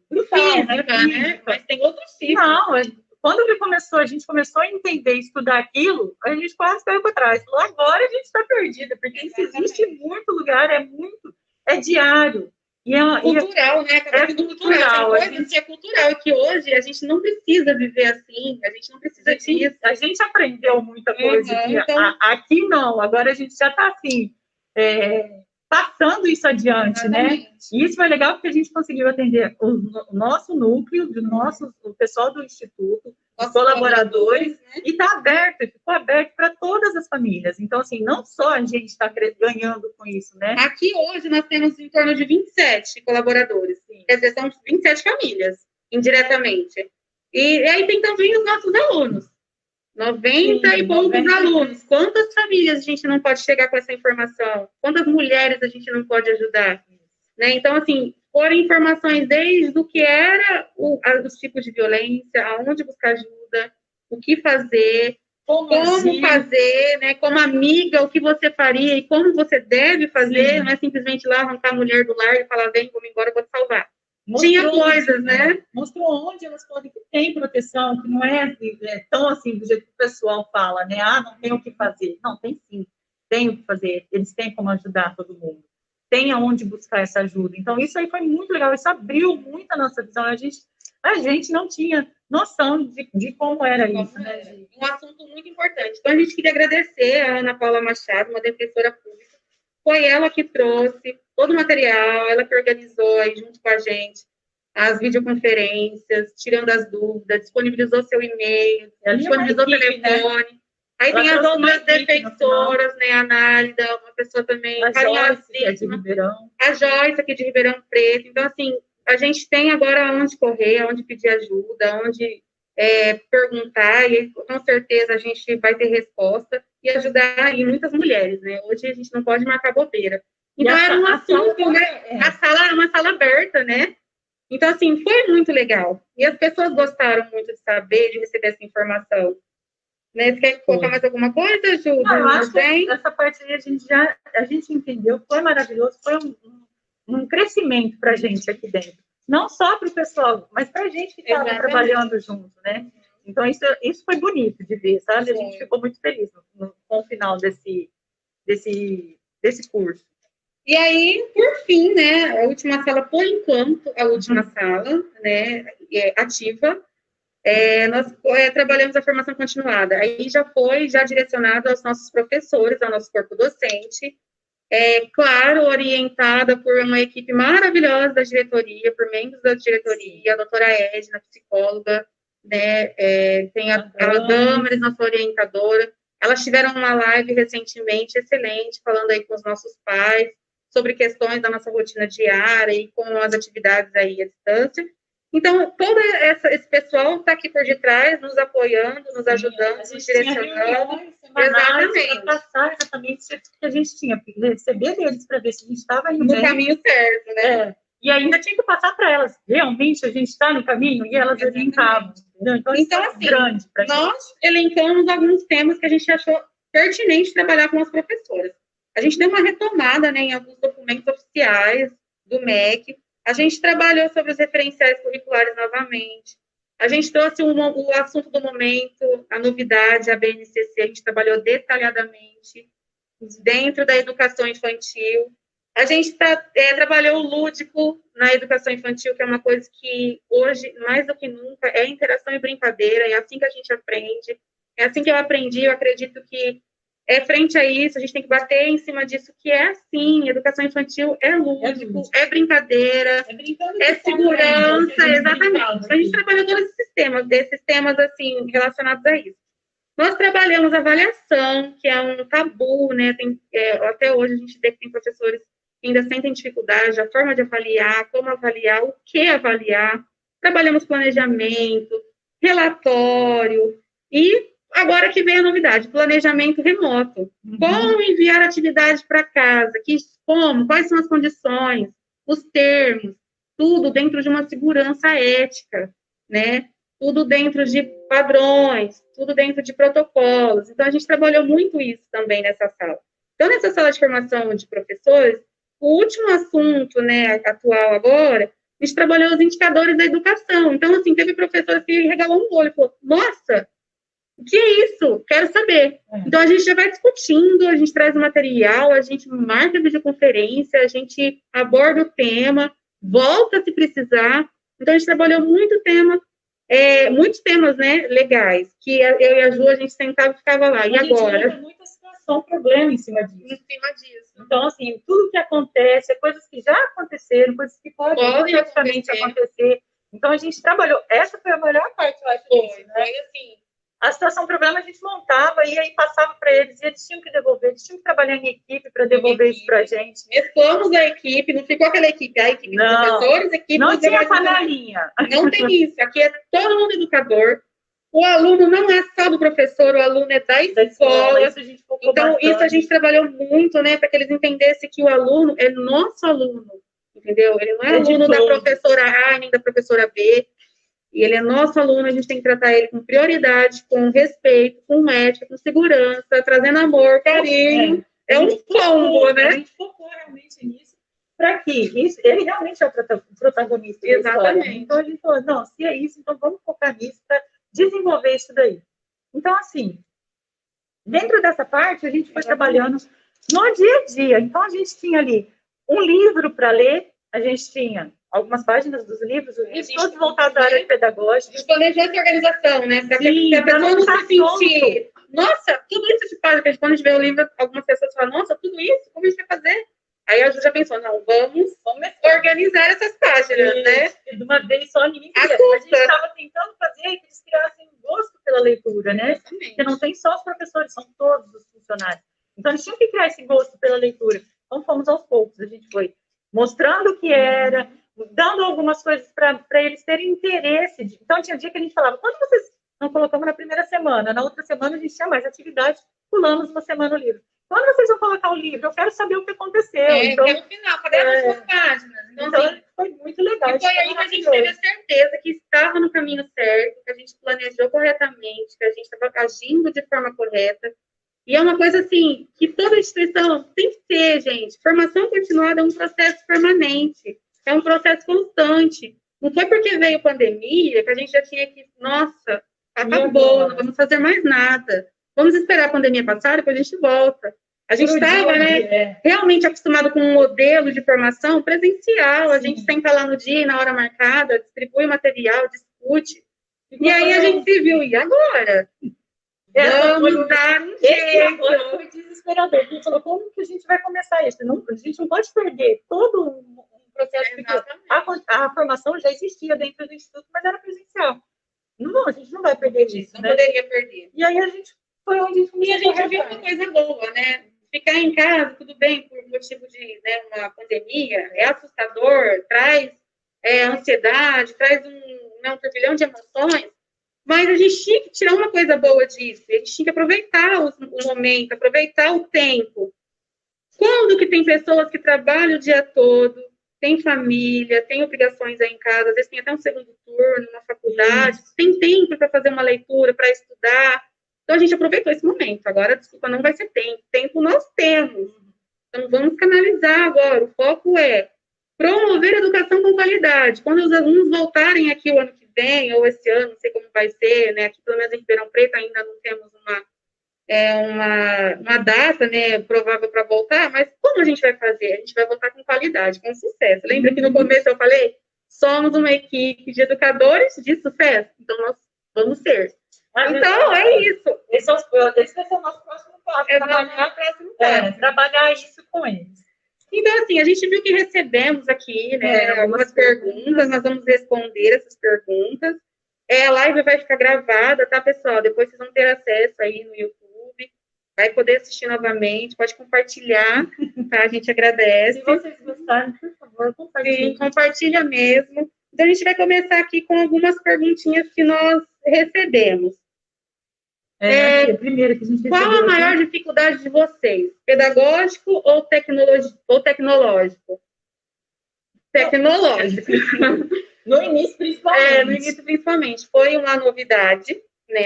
brutal, física, né? Mas tem outros tipos. Não, quando a gente começou a entender e estudar aquilo, a gente quase caiu para trás. Falou, agora a gente está perdida, porque isso existe em muito lugar, é diário. Cultural, né? É cultural. Tem coisa que é cultural, e que hoje a gente não precisa viver assim, a gente não precisa disso. A gente aprendeu muita coisa. Então... Aqui não, agora a gente já está assim, passando isso adiante, né? E isso foi legal porque a gente conseguiu atender o nosso núcleo, o pessoal do Instituto, os colaboradores, né? E ficou aberto para todas as famílias. Então, assim, não só a gente está ganhando com isso, né? Aqui hoje nós temos em torno de 27 colaboradores, quer dizer, são 27 famílias, indiretamente. E aí tem também os nossos alunos. 90 e poucos alunos. Quantas famílias a gente não pode chegar com essa informação? Quantas mulheres a gente não pode ajudar? Né? Então, assim, foram informações desde o que era os tipos de violência, aonde buscar ajuda, o que fazer, como fazer, né? Como amiga, o que você faria e como você deve fazer, não é simplesmente lá arrancar a mulher do lar e falar, vem, vamos embora, eu vou te salvar. Tinha coisas, né? Mostrou onde elas podem, que tem proteção, que não é tão assim, do jeito que o pessoal fala, né? Ah, não tem o que fazer. Não, tem sim, tem o que fazer, eles têm como ajudar todo mundo. Tem aonde buscar essa ajuda. Então, isso aí foi muito legal, isso abriu muito a nossa visão. A gente não tinha noção de como era isso, né? Um assunto muito importante. Então, a gente queria agradecer a Ana Paula Machado, uma defensora pública. Foi ela que trouxe todo o material, ela que organizou aí junto com a gente as videoconferências, tirando as dúvidas, disponibilizou seu e-mail, disponibilizou o telefone. Né? Aí tem as outras defensoras, né, a Nálida, uma pessoa também carinhosíssima. A Joyce, aqui de Ribeirão Preto. Então, assim, a gente tem agora onde correr, onde pedir ajuda, onde perguntar, e com certeza a gente vai ter resposta e ajudar aí muitas mulheres, né? Hoje a gente não pode marcar bobeira. Então, era um assunto, né? A sala é uma sala aberta, né? Então, assim, foi muito legal. E as pessoas gostaram muito de saber, de receber essa informação. Né? Você quer colocar mais alguma coisa, Ju? Não, eu acho que essa parte aí a gente entendeu, foi maravilhoso, foi um crescimento para a gente aqui dentro. Não só para o pessoal, mas para a gente que estava trabalhando junto, né? Então, isso foi bonito de ver, sabe? A gente ficou muito feliz com o final desse curso. E aí, por fim, né, a última sala, por enquanto, a última sala, né, ativa, nós trabalhamos a formação continuada. Aí já direcionado aos nossos professores, ao nosso corpo docente, claro, orientada por uma equipe maravilhosa da diretoria, por membros da diretoria, a doutora Edna, psicóloga, né, tem a Damaris, nossa orientadora. Elas tiveram uma live recentemente, excelente, falando aí com os nossos pais, sobre questões da nossa rotina diária e com as atividades aí à distância. Então, todo esse pessoal está aqui por detrás, nos apoiando, nos ajudando, nos direcionando. Exatamente. Para passar exatamente o que a gente tinha que receber deles para ver se a gente estava indo no caminho certo, né? E ainda tinha que passar para elas. Realmente a gente está no caminho e elas orientavam. Então isso é assim, grande para nós elencamos alguns temas que a gente achou pertinente trabalhar com as professoras. A gente deu uma retomada, né, em alguns documentos oficiais do MEC. A gente trabalhou sobre os referenciais curriculares novamente. A gente trouxe o assunto do momento, a novidade, a BNCC, a gente trabalhou detalhadamente dentro da educação infantil. A gente trabalhou o lúdico na educação infantil, que é uma coisa que hoje, mais do que nunca, é interação e brincadeira, é assim que a gente aprende, é assim que eu aprendi, eu acredito que frente a isso, a gente tem que bater em cima disso, que é assim, educação infantil é lúdico, é brincadeira, é segurança, exatamente. A gente trabalhou todos esses temas, assim, relacionados a isso. Nós trabalhamos avaliação, que é um tabu, né, até hoje a gente vê que tem professores que ainda sentem dificuldade, a forma de avaliar, como avaliar, o que avaliar. Trabalhamos planejamento, relatório e agora que vem a novidade, planejamento remoto. Como enviar atividades para casa, quais são as condições, os termos, tudo dentro de uma segurança ética, né? Tudo dentro de padrões, tudo dentro de protocolos. Então, a gente trabalhou muito isso também nessa sala. Então, nessa sala de formação de professores, o último assunto, né, atual agora, a gente trabalhou os indicadores da educação. Então, assim, teve professor que regalou um olho e falou, nossa, o que é isso? Quero saber. Então, a gente já vai discutindo, a gente traz o material, a gente marca a videoconferência, a gente aborda o tema, volta se precisar. Então, a gente trabalhou muitos temas, né, legais, que eu e a Ju, a gente sentava e ficava lá. E agora? Tem muita situação, problema em cima disso. Então, assim, tudo que acontece, coisas que já aconteceram, coisas que podem acontecer. Então, a gente trabalhou. Essa foi a melhor parte, eu acho. Foi assim. A situação problema a gente montava e aí passava para eles, e eles tinham que devolver, eles tinham que trabalhar em equipe para devolver isso para a gente. Mesclamos a equipe, não ficou aquela equipe, a equipe dos professores, a equipe não tinha panelinha. Não tem isso, aqui é todo mundo educador, o aluno não é só do professor, o aluno é da escola. Então, isso a gente trabalhou muito, né, para que eles entendessem que o aluno é nosso aluno. entendeu? Ele não é aluno da professora A nem da professora B, e ele é nosso aluno, a gente tem que tratar ele com prioridade, com respeito, com ética, com segurança, trazendo amor, carinho. É um combo, né? A gente focou realmente nisso, para que isso, ele realmente é o protagonista da história. Então, a gente falou, não, se é isso, então vamos focar nisso para desenvolver isso daí. Então, assim, dentro dessa parte, a gente foi trabalhando no dia a dia. Então, a gente tinha ali um livro para ler, a gente tinha algumas páginas dos livros, os livros todos voltados à área pedagógica. Planejou essa organização, né? Para que a pessoa não se sentir... Nossa, tudo isso se faz, porque quando a gente vê o livro, algumas pessoas falam, nossa, tudo isso, como a gente vai fazer? Aí a Ju já pensou, não, vamos organizar essas páginas, né? De uma vez só, ninguém queria. A gente estava tentando fazer que eles criassem um gosto pela leitura, né? Porque não tem só os professores, são todos os funcionários. Então, eles tinham que criar esse gosto pela leitura. Então, fomos aos poucos, a gente foi mostrando o que era, dando algumas coisas para eles terem interesse. Então, tinha dia que a gente falava, quando vocês não colocamos na primeira semana, na outra semana a gente tinha mais atividade, pulamos uma semana o livro. Quando vocês vão colocar o livro? Eu quero saber o que aconteceu. Então, no final, cadê as suas páginas? Então assim, foi muito legal. E foi aí que a gente teve a certeza que estava no caminho certo, que a gente planejou corretamente, que a gente estava agindo de forma correta. E é uma coisa, assim, que toda instituição tem que ter, gente. Formação continuada é um processo permanente, é um processo constante. Não foi porque veio pandemia que a gente já tinha que, nossa, acabou, não vamos fazer mais nada. Vamos esperar a pandemia passar, depois a gente volta. A gente estava, né, realmente acostumado com um modelo de formação presencial. A gente senta lá no dia, na hora marcada, distribui o material, discute. E aí a gente se viu, e agora? Vamos dar um jeito. Foi desesperador. A gente falou, como que a gente vai começar isso? A gente não pode perder todo um processo. A formação já existia dentro do Instituto, mas era presencial. Não, a gente não vai perder isso, não poderia perder. E aí a gente foi onde a gente viu uma coisa boa, né? Ficar em casa, tudo bem, por motivo de uma pandemia, é assustador, traz ansiedade, traz um turbilhão de emoções, mas a gente tinha que tirar uma coisa boa disso, a gente tinha que aproveitar o momento, aproveitar o tempo. Quando que tem pessoas que trabalham o dia todo, tem família, tem obrigações aí em casa, às vezes tem até um segundo turno na faculdade, tem tempo para fazer uma leitura, para estudar. Então, a gente aproveitou esse momento. Agora, desculpa, não vai ser tempo. Tempo nós temos. Então, vamos canalizar agora. O foco é promover a educação com qualidade. Quando os alunos voltarem aqui o ano que vem, ou esse ano, não sei como vai ser, né? Aqui, pelo menos em Ribeirão Preto, ainda não temos uma data, né, provável para voltar, mas como a gente vai fazer? A gente vai voltar com qualidade, com sucesso. Lembra que no começo eu falei? Somos uma equipe de educadores de sucesso. Então, nós vamos ser. Então, é isso. Esse vai ser o nosso próximo passo. Trabalhar isso com eles. Então, assim, a gente viu que recebemos aqui, né, algumas perguntas, nós vamos responder essas perguntas. A live vai ficar gravada, tá, pessoal? Depois vocês vão ter acesso aí no YouTube, vai poder assistir novamente, pode compartilhar, tá? A gente agradece. Se vocês gostarem, por favor, compartilhem. Sim, compartilha mesmo. Então, a gente vai começar aqui com algumas perguntinhas que nós recebemos. Primeiro que a gente qual a maior dificuldade de vocês? Pedagógico ou tecnológico? Tecnológico. No início, principalmente. No início, principalmente. Foi uma novidade, né?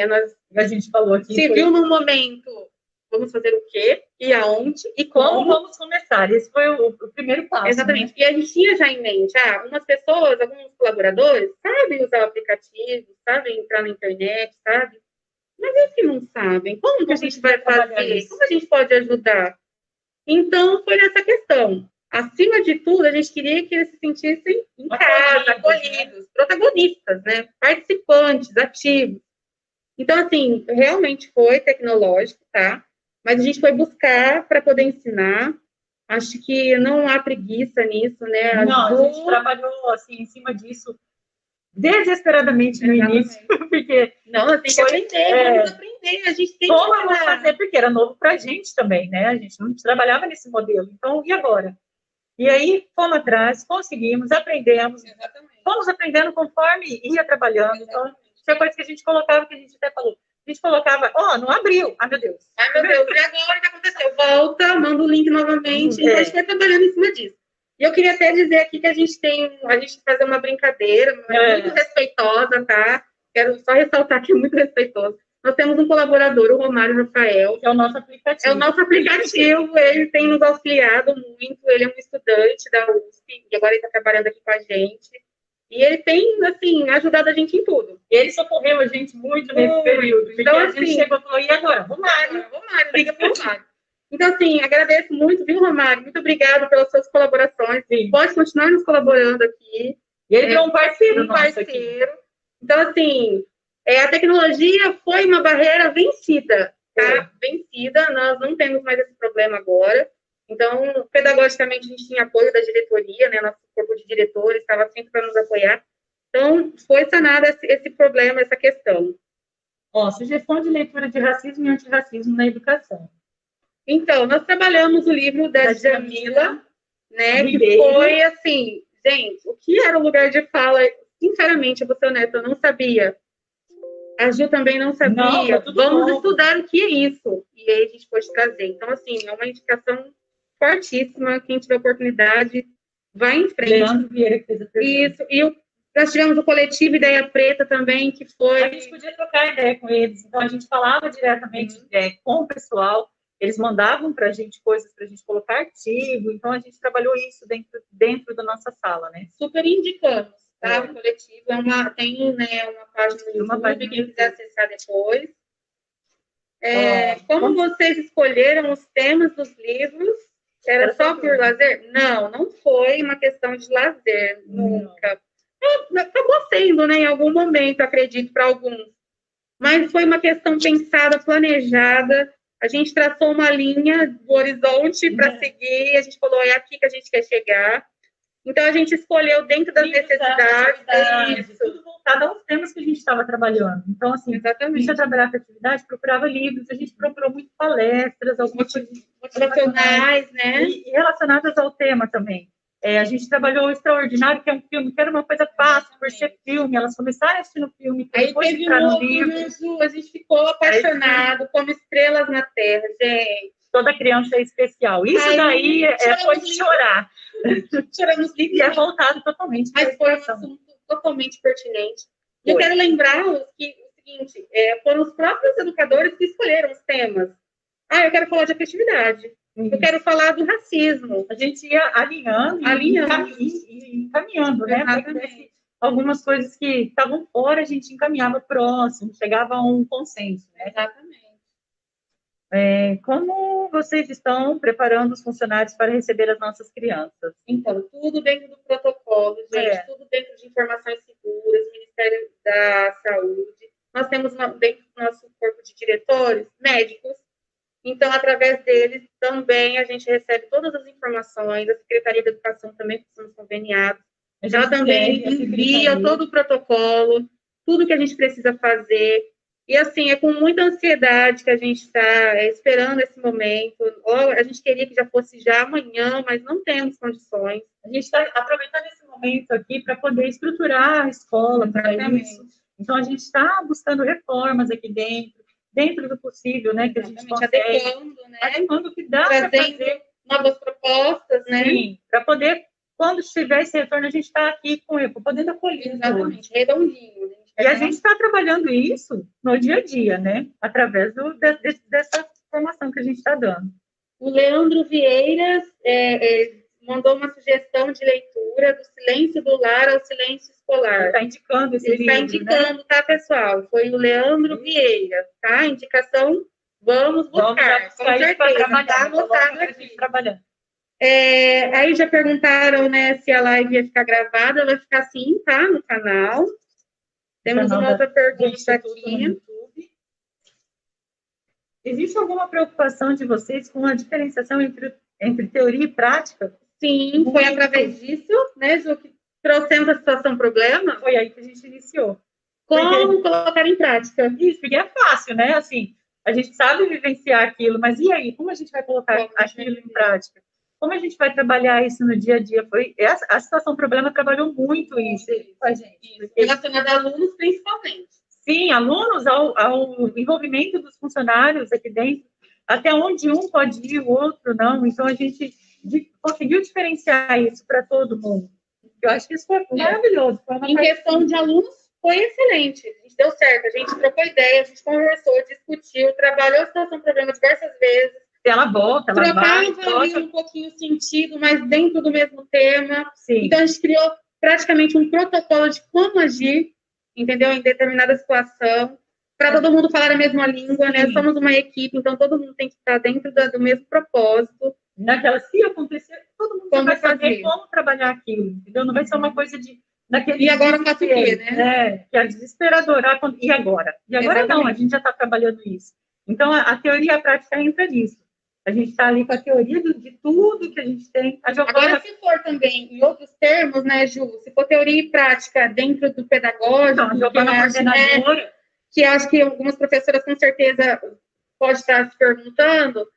A gente falou aqui. Se viu no momento, vamos fazer o quê? E aonde? E como vamos começar? Esse foi o primeiro passo. Exatamente. Né? E a gente tinha já em mente, algumas pessoas, alguns colaboradores, sabem usar o aplicativo, sabem entrar na internet, sabe? Mas eles que não sabem, como que a gente vai fazer? Como a gente pode ajudar? Então, foi nessa questão. Acima de tudo, a gente queria que eles se sentissem em casa, acolhidos, protagonistas, né? Participantes, ativos. Então, assim, realmente foi tecnológico, tá? Mas a gente foi buscar para poder ensinar. Acho que não há preguiça nisso, né? Não, a gente trabalhou, assim, em cima disso desesperadamente no início, porque... Não, tem que aprender, vamos aprender, a gente tem que fazer, porque era novo para a gente também, né? A gente não trabalhava nesse modelo, então, e agora? E aí, fomos atrás, conseguimos, aprendemos, fomos aprendendo conforme ia trabalhando, então, tinha coisa que a gente colocava, que a gente até falou, a gente colocava, não abriu, meu Deus. Ai, meu Deus, e agora o que aconteceu? Volta, manda o link novamente, e a gente vai trabalhando em cima disso. E eu queria até dizer aqui que a gente fazer uma brincadeira, muito respeitosa, tá? Quero só ressaltar que é muito respeitoso. Nós temos um colaborador, o Romário Rafael. Que é o nosso aplicativo. É o nosso aplicativo, ele tem nos auxiliado muito, ele é um estudante da USP, e agora ele está trabalhando aqui com a gente. E ele tem, assim, ajudado a gente em tudo. E ele socorreu a gente muito nesse período. Então, a gente chegou e falou, e agora? Romário, liga pro Romário. Então, assim, agradeço muito, viu, Romário? Muito obrigada pelas suas colaborações. Sim. Pode continuar nos colaborando aqui. E ele é um parceiro nosso aqui. Então, assim, a tecnologia foi uma barreira vencida, tá? Vencida, nós não temos mais esse problema agora. Então, pedagogicamente, a gente tinha apoio da diretoria, né? Nosso corpo de diretores estava sempre para nos apoiar. Então, foi sanado esse problema, essa questão. Sugestão de leitura de racismo e antirracismo na educação. Então, nós trabalhamos o livro da Jamila, né? Que foi assim, gente, o que era o lugar de fala? Sinceramente, eu vou ser honesta, eu não sabia. A Ju também não sabia. Vamos estudar o que é isso. E aí a gente pode trazer. Então, assim, é uma indicação fortíssima. Quem tiver oportunidade, vai em frente. Leandro Vieira, que fez a pergunta. Isso. E nós tivemos o coletivo Ideia Preta também, que foi... A gente podia trocar ideia com eles. Então, a gente falava diretamente com o pessoal. Eles mandavam para a gente coisas para a gente colocar artigo. Então, a gente trabalhou isso dentro da nossa sala, né? Super indicamos, tá? O coletivo tem, né, uma página no YouTube, quem quiser acessar depois. Como vocês escolheram os temas dos livros? Era só por lazer? Não foi uma questão de lazer, nunca. Acabou sendo, né, em algum momento, acredito, para alguns. Mas foi uma questão pensada, planejada. A gente traçou uma linha do horizonte para seguir, a gente falou, é aqui que a gente quer chegar. Então, a gente escolheu dentro das necessidades. Tudo voltado aos temas que a gente estava trabalhando. Então, assim, exatamente. A gente ia trabalhar com atividade, procurava livros, a gente procurou muito palestras, algumas coisas motivacionais, né? E relacionadas ao tema também. A gente trabalhou o Extraordinário, que é um filme, que era uma coisa fácil, por ser filme, elas começaram a assistir no filme, aí teve um outro livro, a gente ficou apaixonado, como Estrelas na Terra, gente. Toda criança é especial. Isso daí foi de chorar. Choramos livros. E é voltado totalmente. Mas foi um assunto totalmente pertinente. E eu quero lembrar que o seguinte, foram os próprios educadores que escolheram os temas. Eu quero falar de afetividade. Eu quero falar do racismo. A gente ia alinhando. E encaminhando, né? Porque algumas coisas que estavam fora, a gente encaminhava próximo, chegava a um consenso. Né? Exatamente. Como vocês estão preparando os funcionários para receber as nossas crianças? Então, tudo dentro do protocolo, gente, tudo dentro de informações seguras, Ministério da Saúde. Nós temos dentro do nosso corpo de diretores, médicos. Então, através deles, também a gente recebe todas as informações, a Secretaria de Educação também, que somos conveniados. Ela também envia todo o protocolo, tudo que a gente precisa fazer. E, assim, é com muita ansiedade que a gente está esperando esse momento. A gente queria que já fosse já amanhã, mas não temos condições. A gente está aproveitando esse momento aqui para poder estruturar a escola para isso. Então, a gente está buscando reformas aqui dentro do possível, né, que a gente consegue. Adequando o que dá para fazer. Novas propostas, né? Sim, para poder, quando tiver esse retorno, a gente está aqui podendo acolher. Exatamente, redondinho, né? E a gente está trabalhando isso no dia a dia, né? Através dessa formação que a gente está dando. O Leandro Vieira mandou uma sugestão de leitura do Silêncio do Lar ao Silêncio Escolar. Ele está indicando esse livro, Ele está indicando, né? Tá, pessoal? Foi o Leandro Vieira, tá? Indicação, vamos buscar. Com certeza, tá anotado aqui. Trabalhando. Aí já perguntaram, né, se a live ia ficar gravada. Vai ficar sim, tá? No canal. Temos uma outra pergunta aqui. Existe alguma preocupação de vocês com a diferenciação entre teoria e prática? Sim, foi através disso, né, Ju, que trouxemos a situação problema. Foi aí que a gente iniciou. Como colocar em prática? Isso, porque é fácil, né? Assim, a gente sabe vivenciar aquilo, mas e aí? Como a gente vai colocar aquilo em prática? Como a gente vai trabalhar isso no dia a dia? A situação problema trabalhou muito isso com a gente. Relacionado a alunos, principalmente. Sim, alunos, ao envolvimento dos funcionários aqui dentro, até onde um pode ir, o outro não. Então, a gente conseguiu diferenciar isso para todo mundo. Eu acho que isso foi maravilhoso. Foi em questão de alunos, foi excelente. A gente deu certo, a gente trocou ideia, a gente conversou, discutiu, trabalhou a situação, problema diversas vezes. Ela volta, ela vai. Trocava ali um pouquinho o sentido, mas dentro do mesmo tema. Sim. Então, a gente criou praticamente um protocolo de como agir, entendeu? Em determinada situação, para todo mundo falar a mesma língua, né? Somos uma equipe, então todo mundo tem que estar dentro do mesmo propósito. Naquela, se acontecer, todo mundo vai saber como trabalhar aquilo, entendeu? Não vai ser uma coisa de... E agora faço o quê, né? Que é desesperadora. E agora? E agora Exatamente. Não, a gente já está trabalhando isso. Então, a teoria e a prática entra nisso. A gente está ali com a teoria de tudo que a gente tem. Agora, se for também, em outros termos, né, Ju, se for teoria e prática dentro do pedagógico, a Giovana é coordenadora, que acho que algumas professoras com certeza podem estar se perguntando,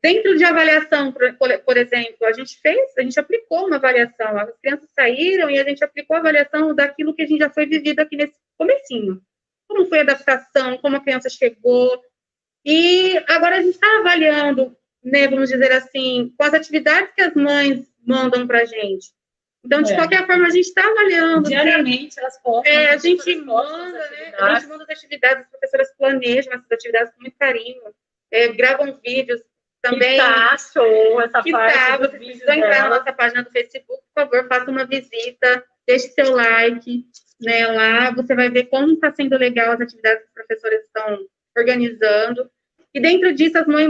dentro de avaliação, por exemplo, a gente aplicou uma avaliação, as crianças saíram e a gente aplicou a avaliação daquilo que a gente já foi vivido aqui nesse comecinho. Como foi a adaptação, como a criança chegou. E agora a gente está avaliando, né, vamos dizer assim, com as atividades que as mães mandam para a gente. Então, de qualquer forma, a gente está avaliando. Diariamente, elas postam. A gente manda, né? A gente manda as atividades, as professoras planejam essas atividades com muito carinho, gravam vídeos também. Achou essa parte você precisa entrar na nossa página do Facebook, por favor, faça uma visita, deixe seu like, né, lá, você vai ver como está sendo legal as atividades que os professores estão organizando. E dentro disso, as mães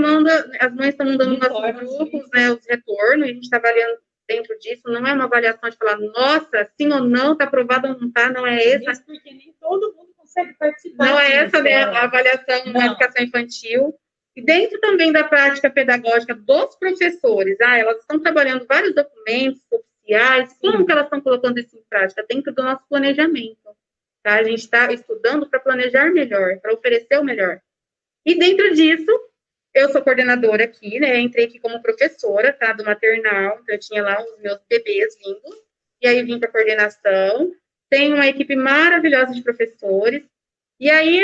estão mandando nos nossos grupos, né, os retornos, e a gente está avaliando dentro disso, não é uma avaliação de falar, nossa, sim ou não, está aprovado ou não está, não é essa. Isso porque nem todo mundo consegue participar. Não é essa, né, a avaliação na educação infantil. E dentro também da prática pedagógica dos professores, elas estão trabalhando vários documentos oficiais, como que elas estão colocando isso em prática? Dentro do nosso planejamento. Tá? A gente está estudando para planejar melhor, para oferecer o melhor. E dentro disso, eu sou coordenadora aqui, né? Entrei aqui como professora, tá? Do maternal, então eu tinha lá os meus bebês vindo, e aí vim para a coordenação. Tenho uma equipe maravilhosa de professores, e aí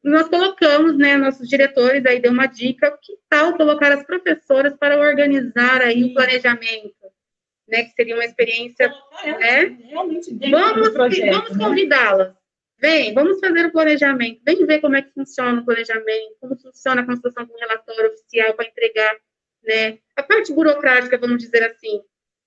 nós colocamos, né? Nossos diretores aí deu uma dica, que tal colocar as professoras para organizar aí o planejamento, né? Que seria uma experiência, né? Realmente vamos convidá-las. Vem, vamos fazer o planejamento. Vem ver como é que funciona o planejamento, como funciona a construção de um relatório oficial para entregar, né? A parte burocrática, vamos dizer assim,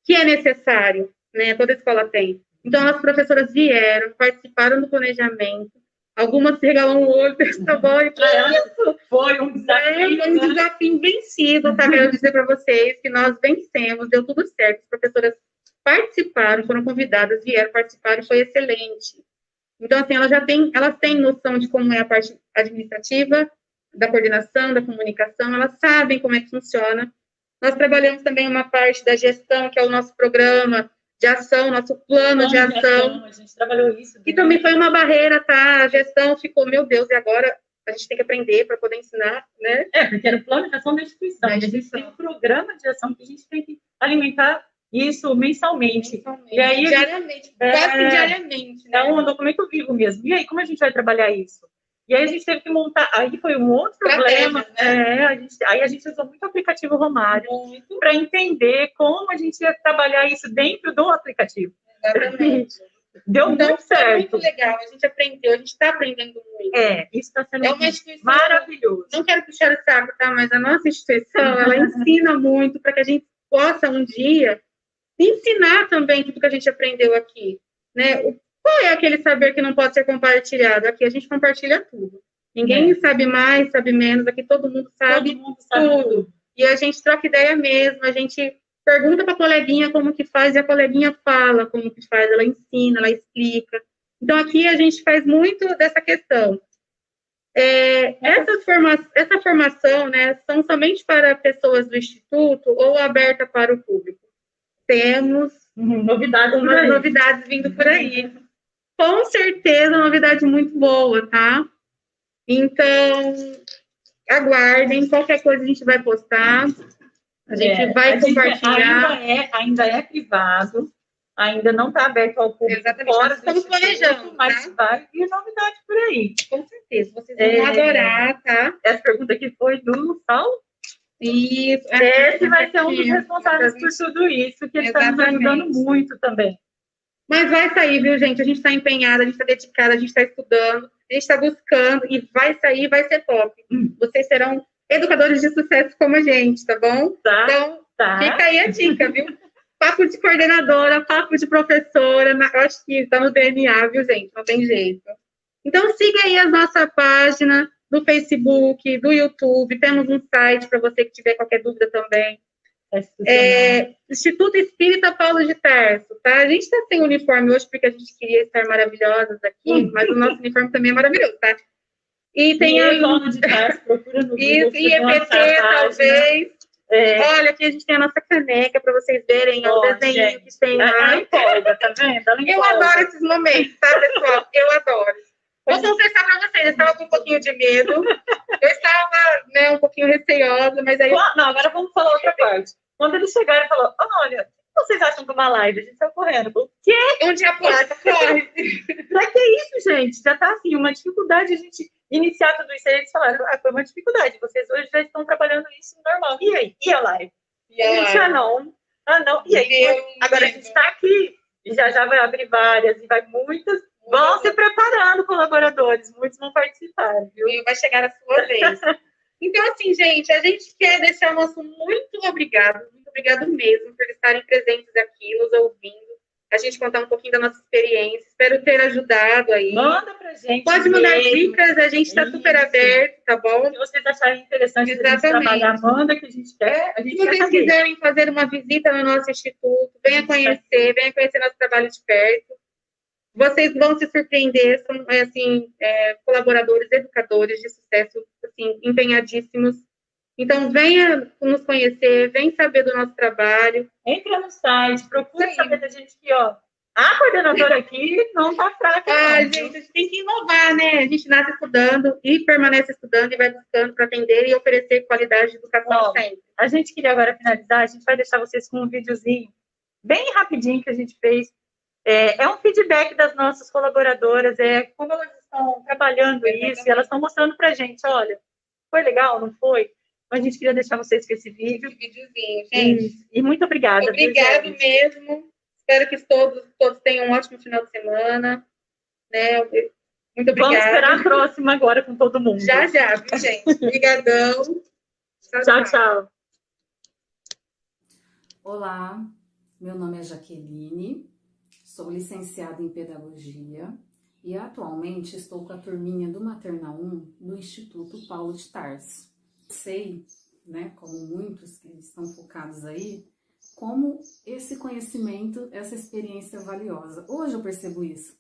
que é necessário, né? Toda escola tem. Então, as professoras vieram, participaram do planejamento. Algumas se regalam o olho, tá bom? E para elas foi um desafio. Foi um desafio vencido, tá? Quero dizer para vocês que nós vencemos, deu tudo certo. As professoras participaram, foram convidadas, vieram, participaram, foi excelente. Então, assim, elas têm noção de como é a parte administrativa, da coordenação, da comunicação, elas sabem como é que funciona. Nós trabalhamos também uma parte da gestão, que é o nosso programa de ação, nosso plano de ação. A gente trabalhou isso. Que também foi uma barreira, tá? A gestão ficou, meu Deus, e agora a gente tem que aprender para poder ensinar, né? Porque era o plano de ação da instituição. A gente tem um programa de ação que a gente tem que alimentar isso mensalmente. E aí, diariamente, quase diariamente. Né? É um documento vivo mesmo. E aí, como a gente vai trabalhar isso? E aí a gente teve que montar, aí foi um outro problema. Né? Aí a gente usou muito o aplicativo Romário para entender como a gente ia trabalhar isso dentro do aplicativo. Exatamente. Deu muito certo. Foi muito legal, a gente aprendeu, a gente está aprendendo muito. Isso está sendo uma instituição maravilhoso. Não quero puxar o saco, tá? Mas a nossa instituição, ela ensina muito para que a gente possa um dia ensinar também tudo que a gente aprendeu aqui, né? Qual é aquele saber que não pode ser compartilhado? Aqui a gente compartilha tudo. Ninguém sabe mais, sabe menos, aqui todo mundo sabe tudo. E a gente troca ideia mesmo, a gente pergunta para a coleguinha como que faz, e a coleguinha fala como que faz, ela ensina, ela explica. Então, aqui a gente faz muito dessa questão. Essa formação, né, são somente para pessoas do Instituto ou aberta para o público? Temos umas novidades vindo por aí. Com certeza, novidade muito boa, tá? Então, aguardem, qualquer coisa a gente vai postar, a gente vai compartilhar. Ainda é privado, ainda não está aberto ao público. Exatamente, nós estamos planejando, mas vai vir novidade por aí. Com certeza, vocês vão adorar, tá? Essa pergunta aqui foi do Saulo? Isso. Esse vai ser um dos responsáveis por tudo isso, que está nos ajudando muito também. Mas vai sair, viu, gente? A gente está empenhada, a gente está dedicada, a gente está estudando, a gente está buscando e vai sair, vai ser top. Vocês serão educadores de sucesso como a gente, tá bom? Tá, então, tá. Fica aí a dica, viu? Papo de coordenadora, papo de professora, eu acho que está no DNA, viu, gente? Não tem jeito. Então, siga aí a nossa página do Facebook, do YouTube, temos um site para você que tiver qualquer dúvida também. Instituto Espírita Paulo de Tarso, tá? A gente está sem uniforme hoje porque a gente queria estar maravilhosas aqui, mas o nosso uniforme também é maravilhoso, tá? E tem a Paulo de Tarso, procura no Google. Isso, IEPT, talvez. Olha, aqui a gente tem a nossa caneca para vocês verem o desenho gente, que tem lá. Ela empolga, tá vendo? Eu adoro esses momentos, tá, pessoal? Eu adoro. Vou confessar para vocês, eu estava com um pouquinho de medo, eu estava, né, um pouquinho receosa, mas aí... Não, agora vamos falar outra parte. Quando eles chegaram e falaram, olha, o que vocês acham de uma live? A gente saiu correndo. O quê? Onde a placa corre? Pra que isso, gente? Já tá assim, uma dificuldade a gente iniciar tudo isso. Aí eles falaram, foi uma dificuldade. Vocês hoje já estão trabalhando isso normal. E aí? E a live? E a gente, não. E aí? Agora a gente tá aqui. E já vai abrir várias e vai muitas. Vão se preparando, colaboradores. Muitos vão participar, viu? E vai chegar a sua vez. Então, assim, gente, a gente quer deixar o nosso muito obrigado mesmo por estarem presentes aqui, nos ouvindo, a gente contar um pouquinho da nossa experiência, espero ter ajudado aí. Manda pra gente. Pode mandar dicas, a gente está super aberto, tá bom? Se vocês acharem interessante a gente trabalhar, manda que a gente quer. Se vocês quiserem fazer uma visita no nosso instituto, venha conhecer nosso trabalho de perto. Vocês vão se surpreender, são, assim, colaboradores, educadores de sucesso, assim, empenhadíssimos. Então, venha nos conhecer, vem saber do nosso trabalho. Entra no site, procura saber da gente aqui, ó. A coordenadora aqui não tá fraca. Gente, a gente tem que inovar, né? A gente nasce estudando e permanece estudando e vai buscando para atender e oferecer qualidade de educação sempre. A gente queria agora finalizar, a gente vai deixar vocês com um videozinho bem rapidinho que a gente fez. É um feedback das nossas colaboradoras, como elas estão trabalhando isso, e elas estão mostrando pra gente, olha, foi legal, não foi? Mas a gente queria deixar vocês com esse vídeo. Esse videozinho, gente. E muito obrigada. Obrigado mesmo. Espero que todos tenham um ótimo final de semana. Né? Muito obrigada. Vamos esperar a próxima agora com todo mundo. Já, viu, gente? Obrigadão. Tchau. Olá, meu nome é Jaqueline. Sou licenciada em Pedagogia e atualmente estou com a turminha do Maternal 1 do Instituto Paulo de Tarso. Sei, né, como muitos que estão focados aí, como esse conhecimento, essa experiência é valiosa. Hoje eu percebo isso,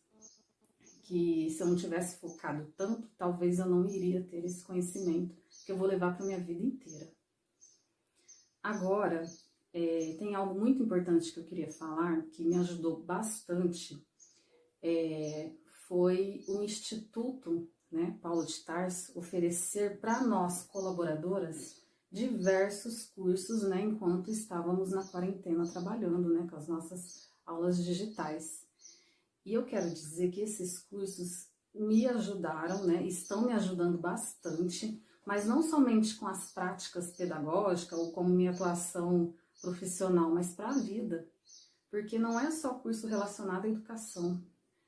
que se eu não tivesse focado tanto, talvez eu não iria ter esse conhecimento que eu vou levar para minha vida inteira. Agora, tem algo muito importante que eu queria falar, que me ajudou bastante, foi o Instituto, né, Paulo de Tarso, oferecer para nós, colaboradoras, diversos cursos, né, enquanto estávamos na quarentena trabalhando, né, com as nossas aulas digitais. E eu quero dizer que esses cursos me ajudaram, né, estão me ajudando bastante, mas não somente com as práticas pedagógicas ou como minha atuação profissional, mas para a vida, porque não é só curso relacionado à educação,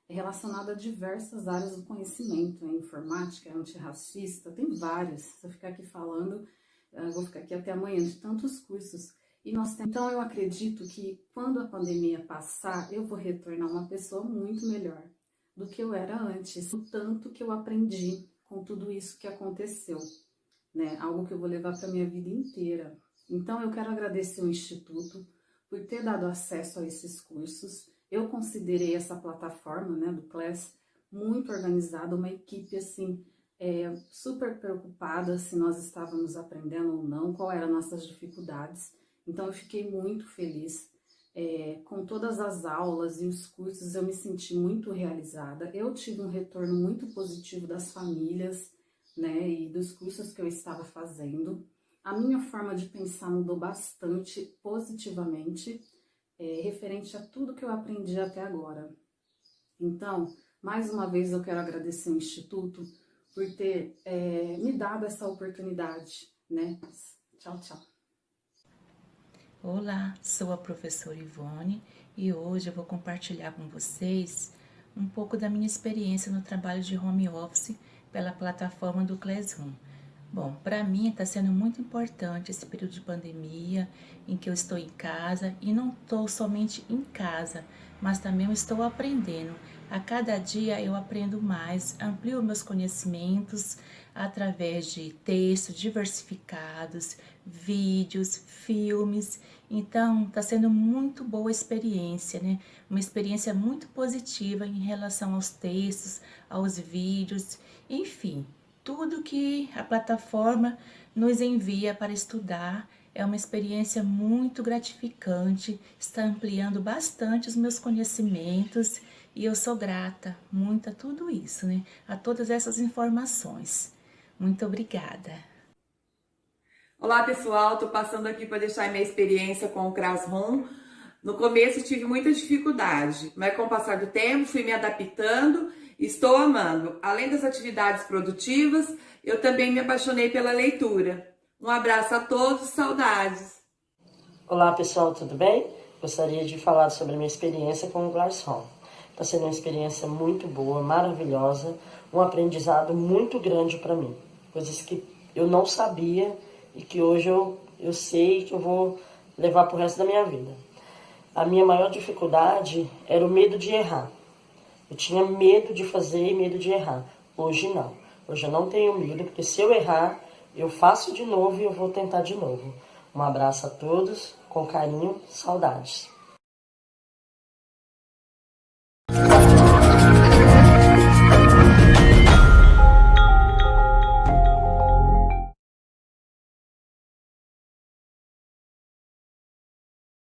é relacionado a diversas áreas do conhecimento, informática, antirracista, tem vários. Se eu ficar aqui falando, eu vou ficar aqui até amanhã de tantos cursos. Então eu acredito que quando a pandemia passar, eu vou retornar uma pessoa muito melhor do que eu era antes, o tanto que eu aprendi com tudo isso que aconteceu, né? Algo que eu vou levar para minha vida inteira. Então, eu quero agradecer o Instituto por ter dado acesso a esses cursos. Eu considerei essa plataforma, né, do Class muito organizada, uma equipe, assim, super preocupada se nós estávamos aprendendo ou não, qual eram nossas dificuldades. Então, eu fiquei muito feliz. Com todas as aulas e os cursos, eu me senti muito realizada. Eu tive um retorno muito positivo das famílias, né, e dos cursos que eu estava fazendo. A minha forma de pensar mudou bastante positivamente, referente a tudo que eu aprendi até agora. Então, mais uma vez eu quero agradecer ao Instituto por ter me dado essa oportunidade, né? Tchau, tchau. Olá, sou a professora Ivone e hoje eu vou compartilhar com vocês um pouco da minha experiência no trabalho de home office pela plataforma do Classroom. Bom, para mim está sendo muito importante esse período de pandemia em que eu estou em casa e não estou somente em casa, mas também eu estou aprendendo. A cada dia eu aprendo mais, amplio meus conhecimentos através de textos diversificados, vídeos, filmes. Então, está sendo muito boa a experiência, né? Uma experiência muito positiva em relação aos textos, aos vídeos, enfim. Tudo que a plataforma nos envia para estudar é uma experiência muito gratificante, está ampliando bastante os meus conhecimentos e eu sou grata muito a tudo isso, né? A todas essas informações. Muito obrigada. Olá pessoal, estou passando aqui para deixar minha experiência com o Classroom. No começo tive muita dificuldade, mas com o passar do tempo fui me adaptando. Estou amando. Além das atividades produtivas, eu também me apaixonei pela leitura. Um abraço a todos, saudades! Olá pessoal, tudo bem? Gostaria de falar sobre a minha experiência com o Classroom. Está sendo uma experiência muito boa, maravilhosa, um aprendizado muito grande para mim. Coisas que eu não sabia e que hoje eu sei que eu vou levar para o resto da minha vida. A minha maior dificuldade era o medo de errar. Eu tinha medo de fazer e medo de errar. Hoje não. Hoje eu não tenho medo, porque se eu errar, eu faço de novo e eu vou tentar de novo. Um abraço a todos, com carinho, saudades.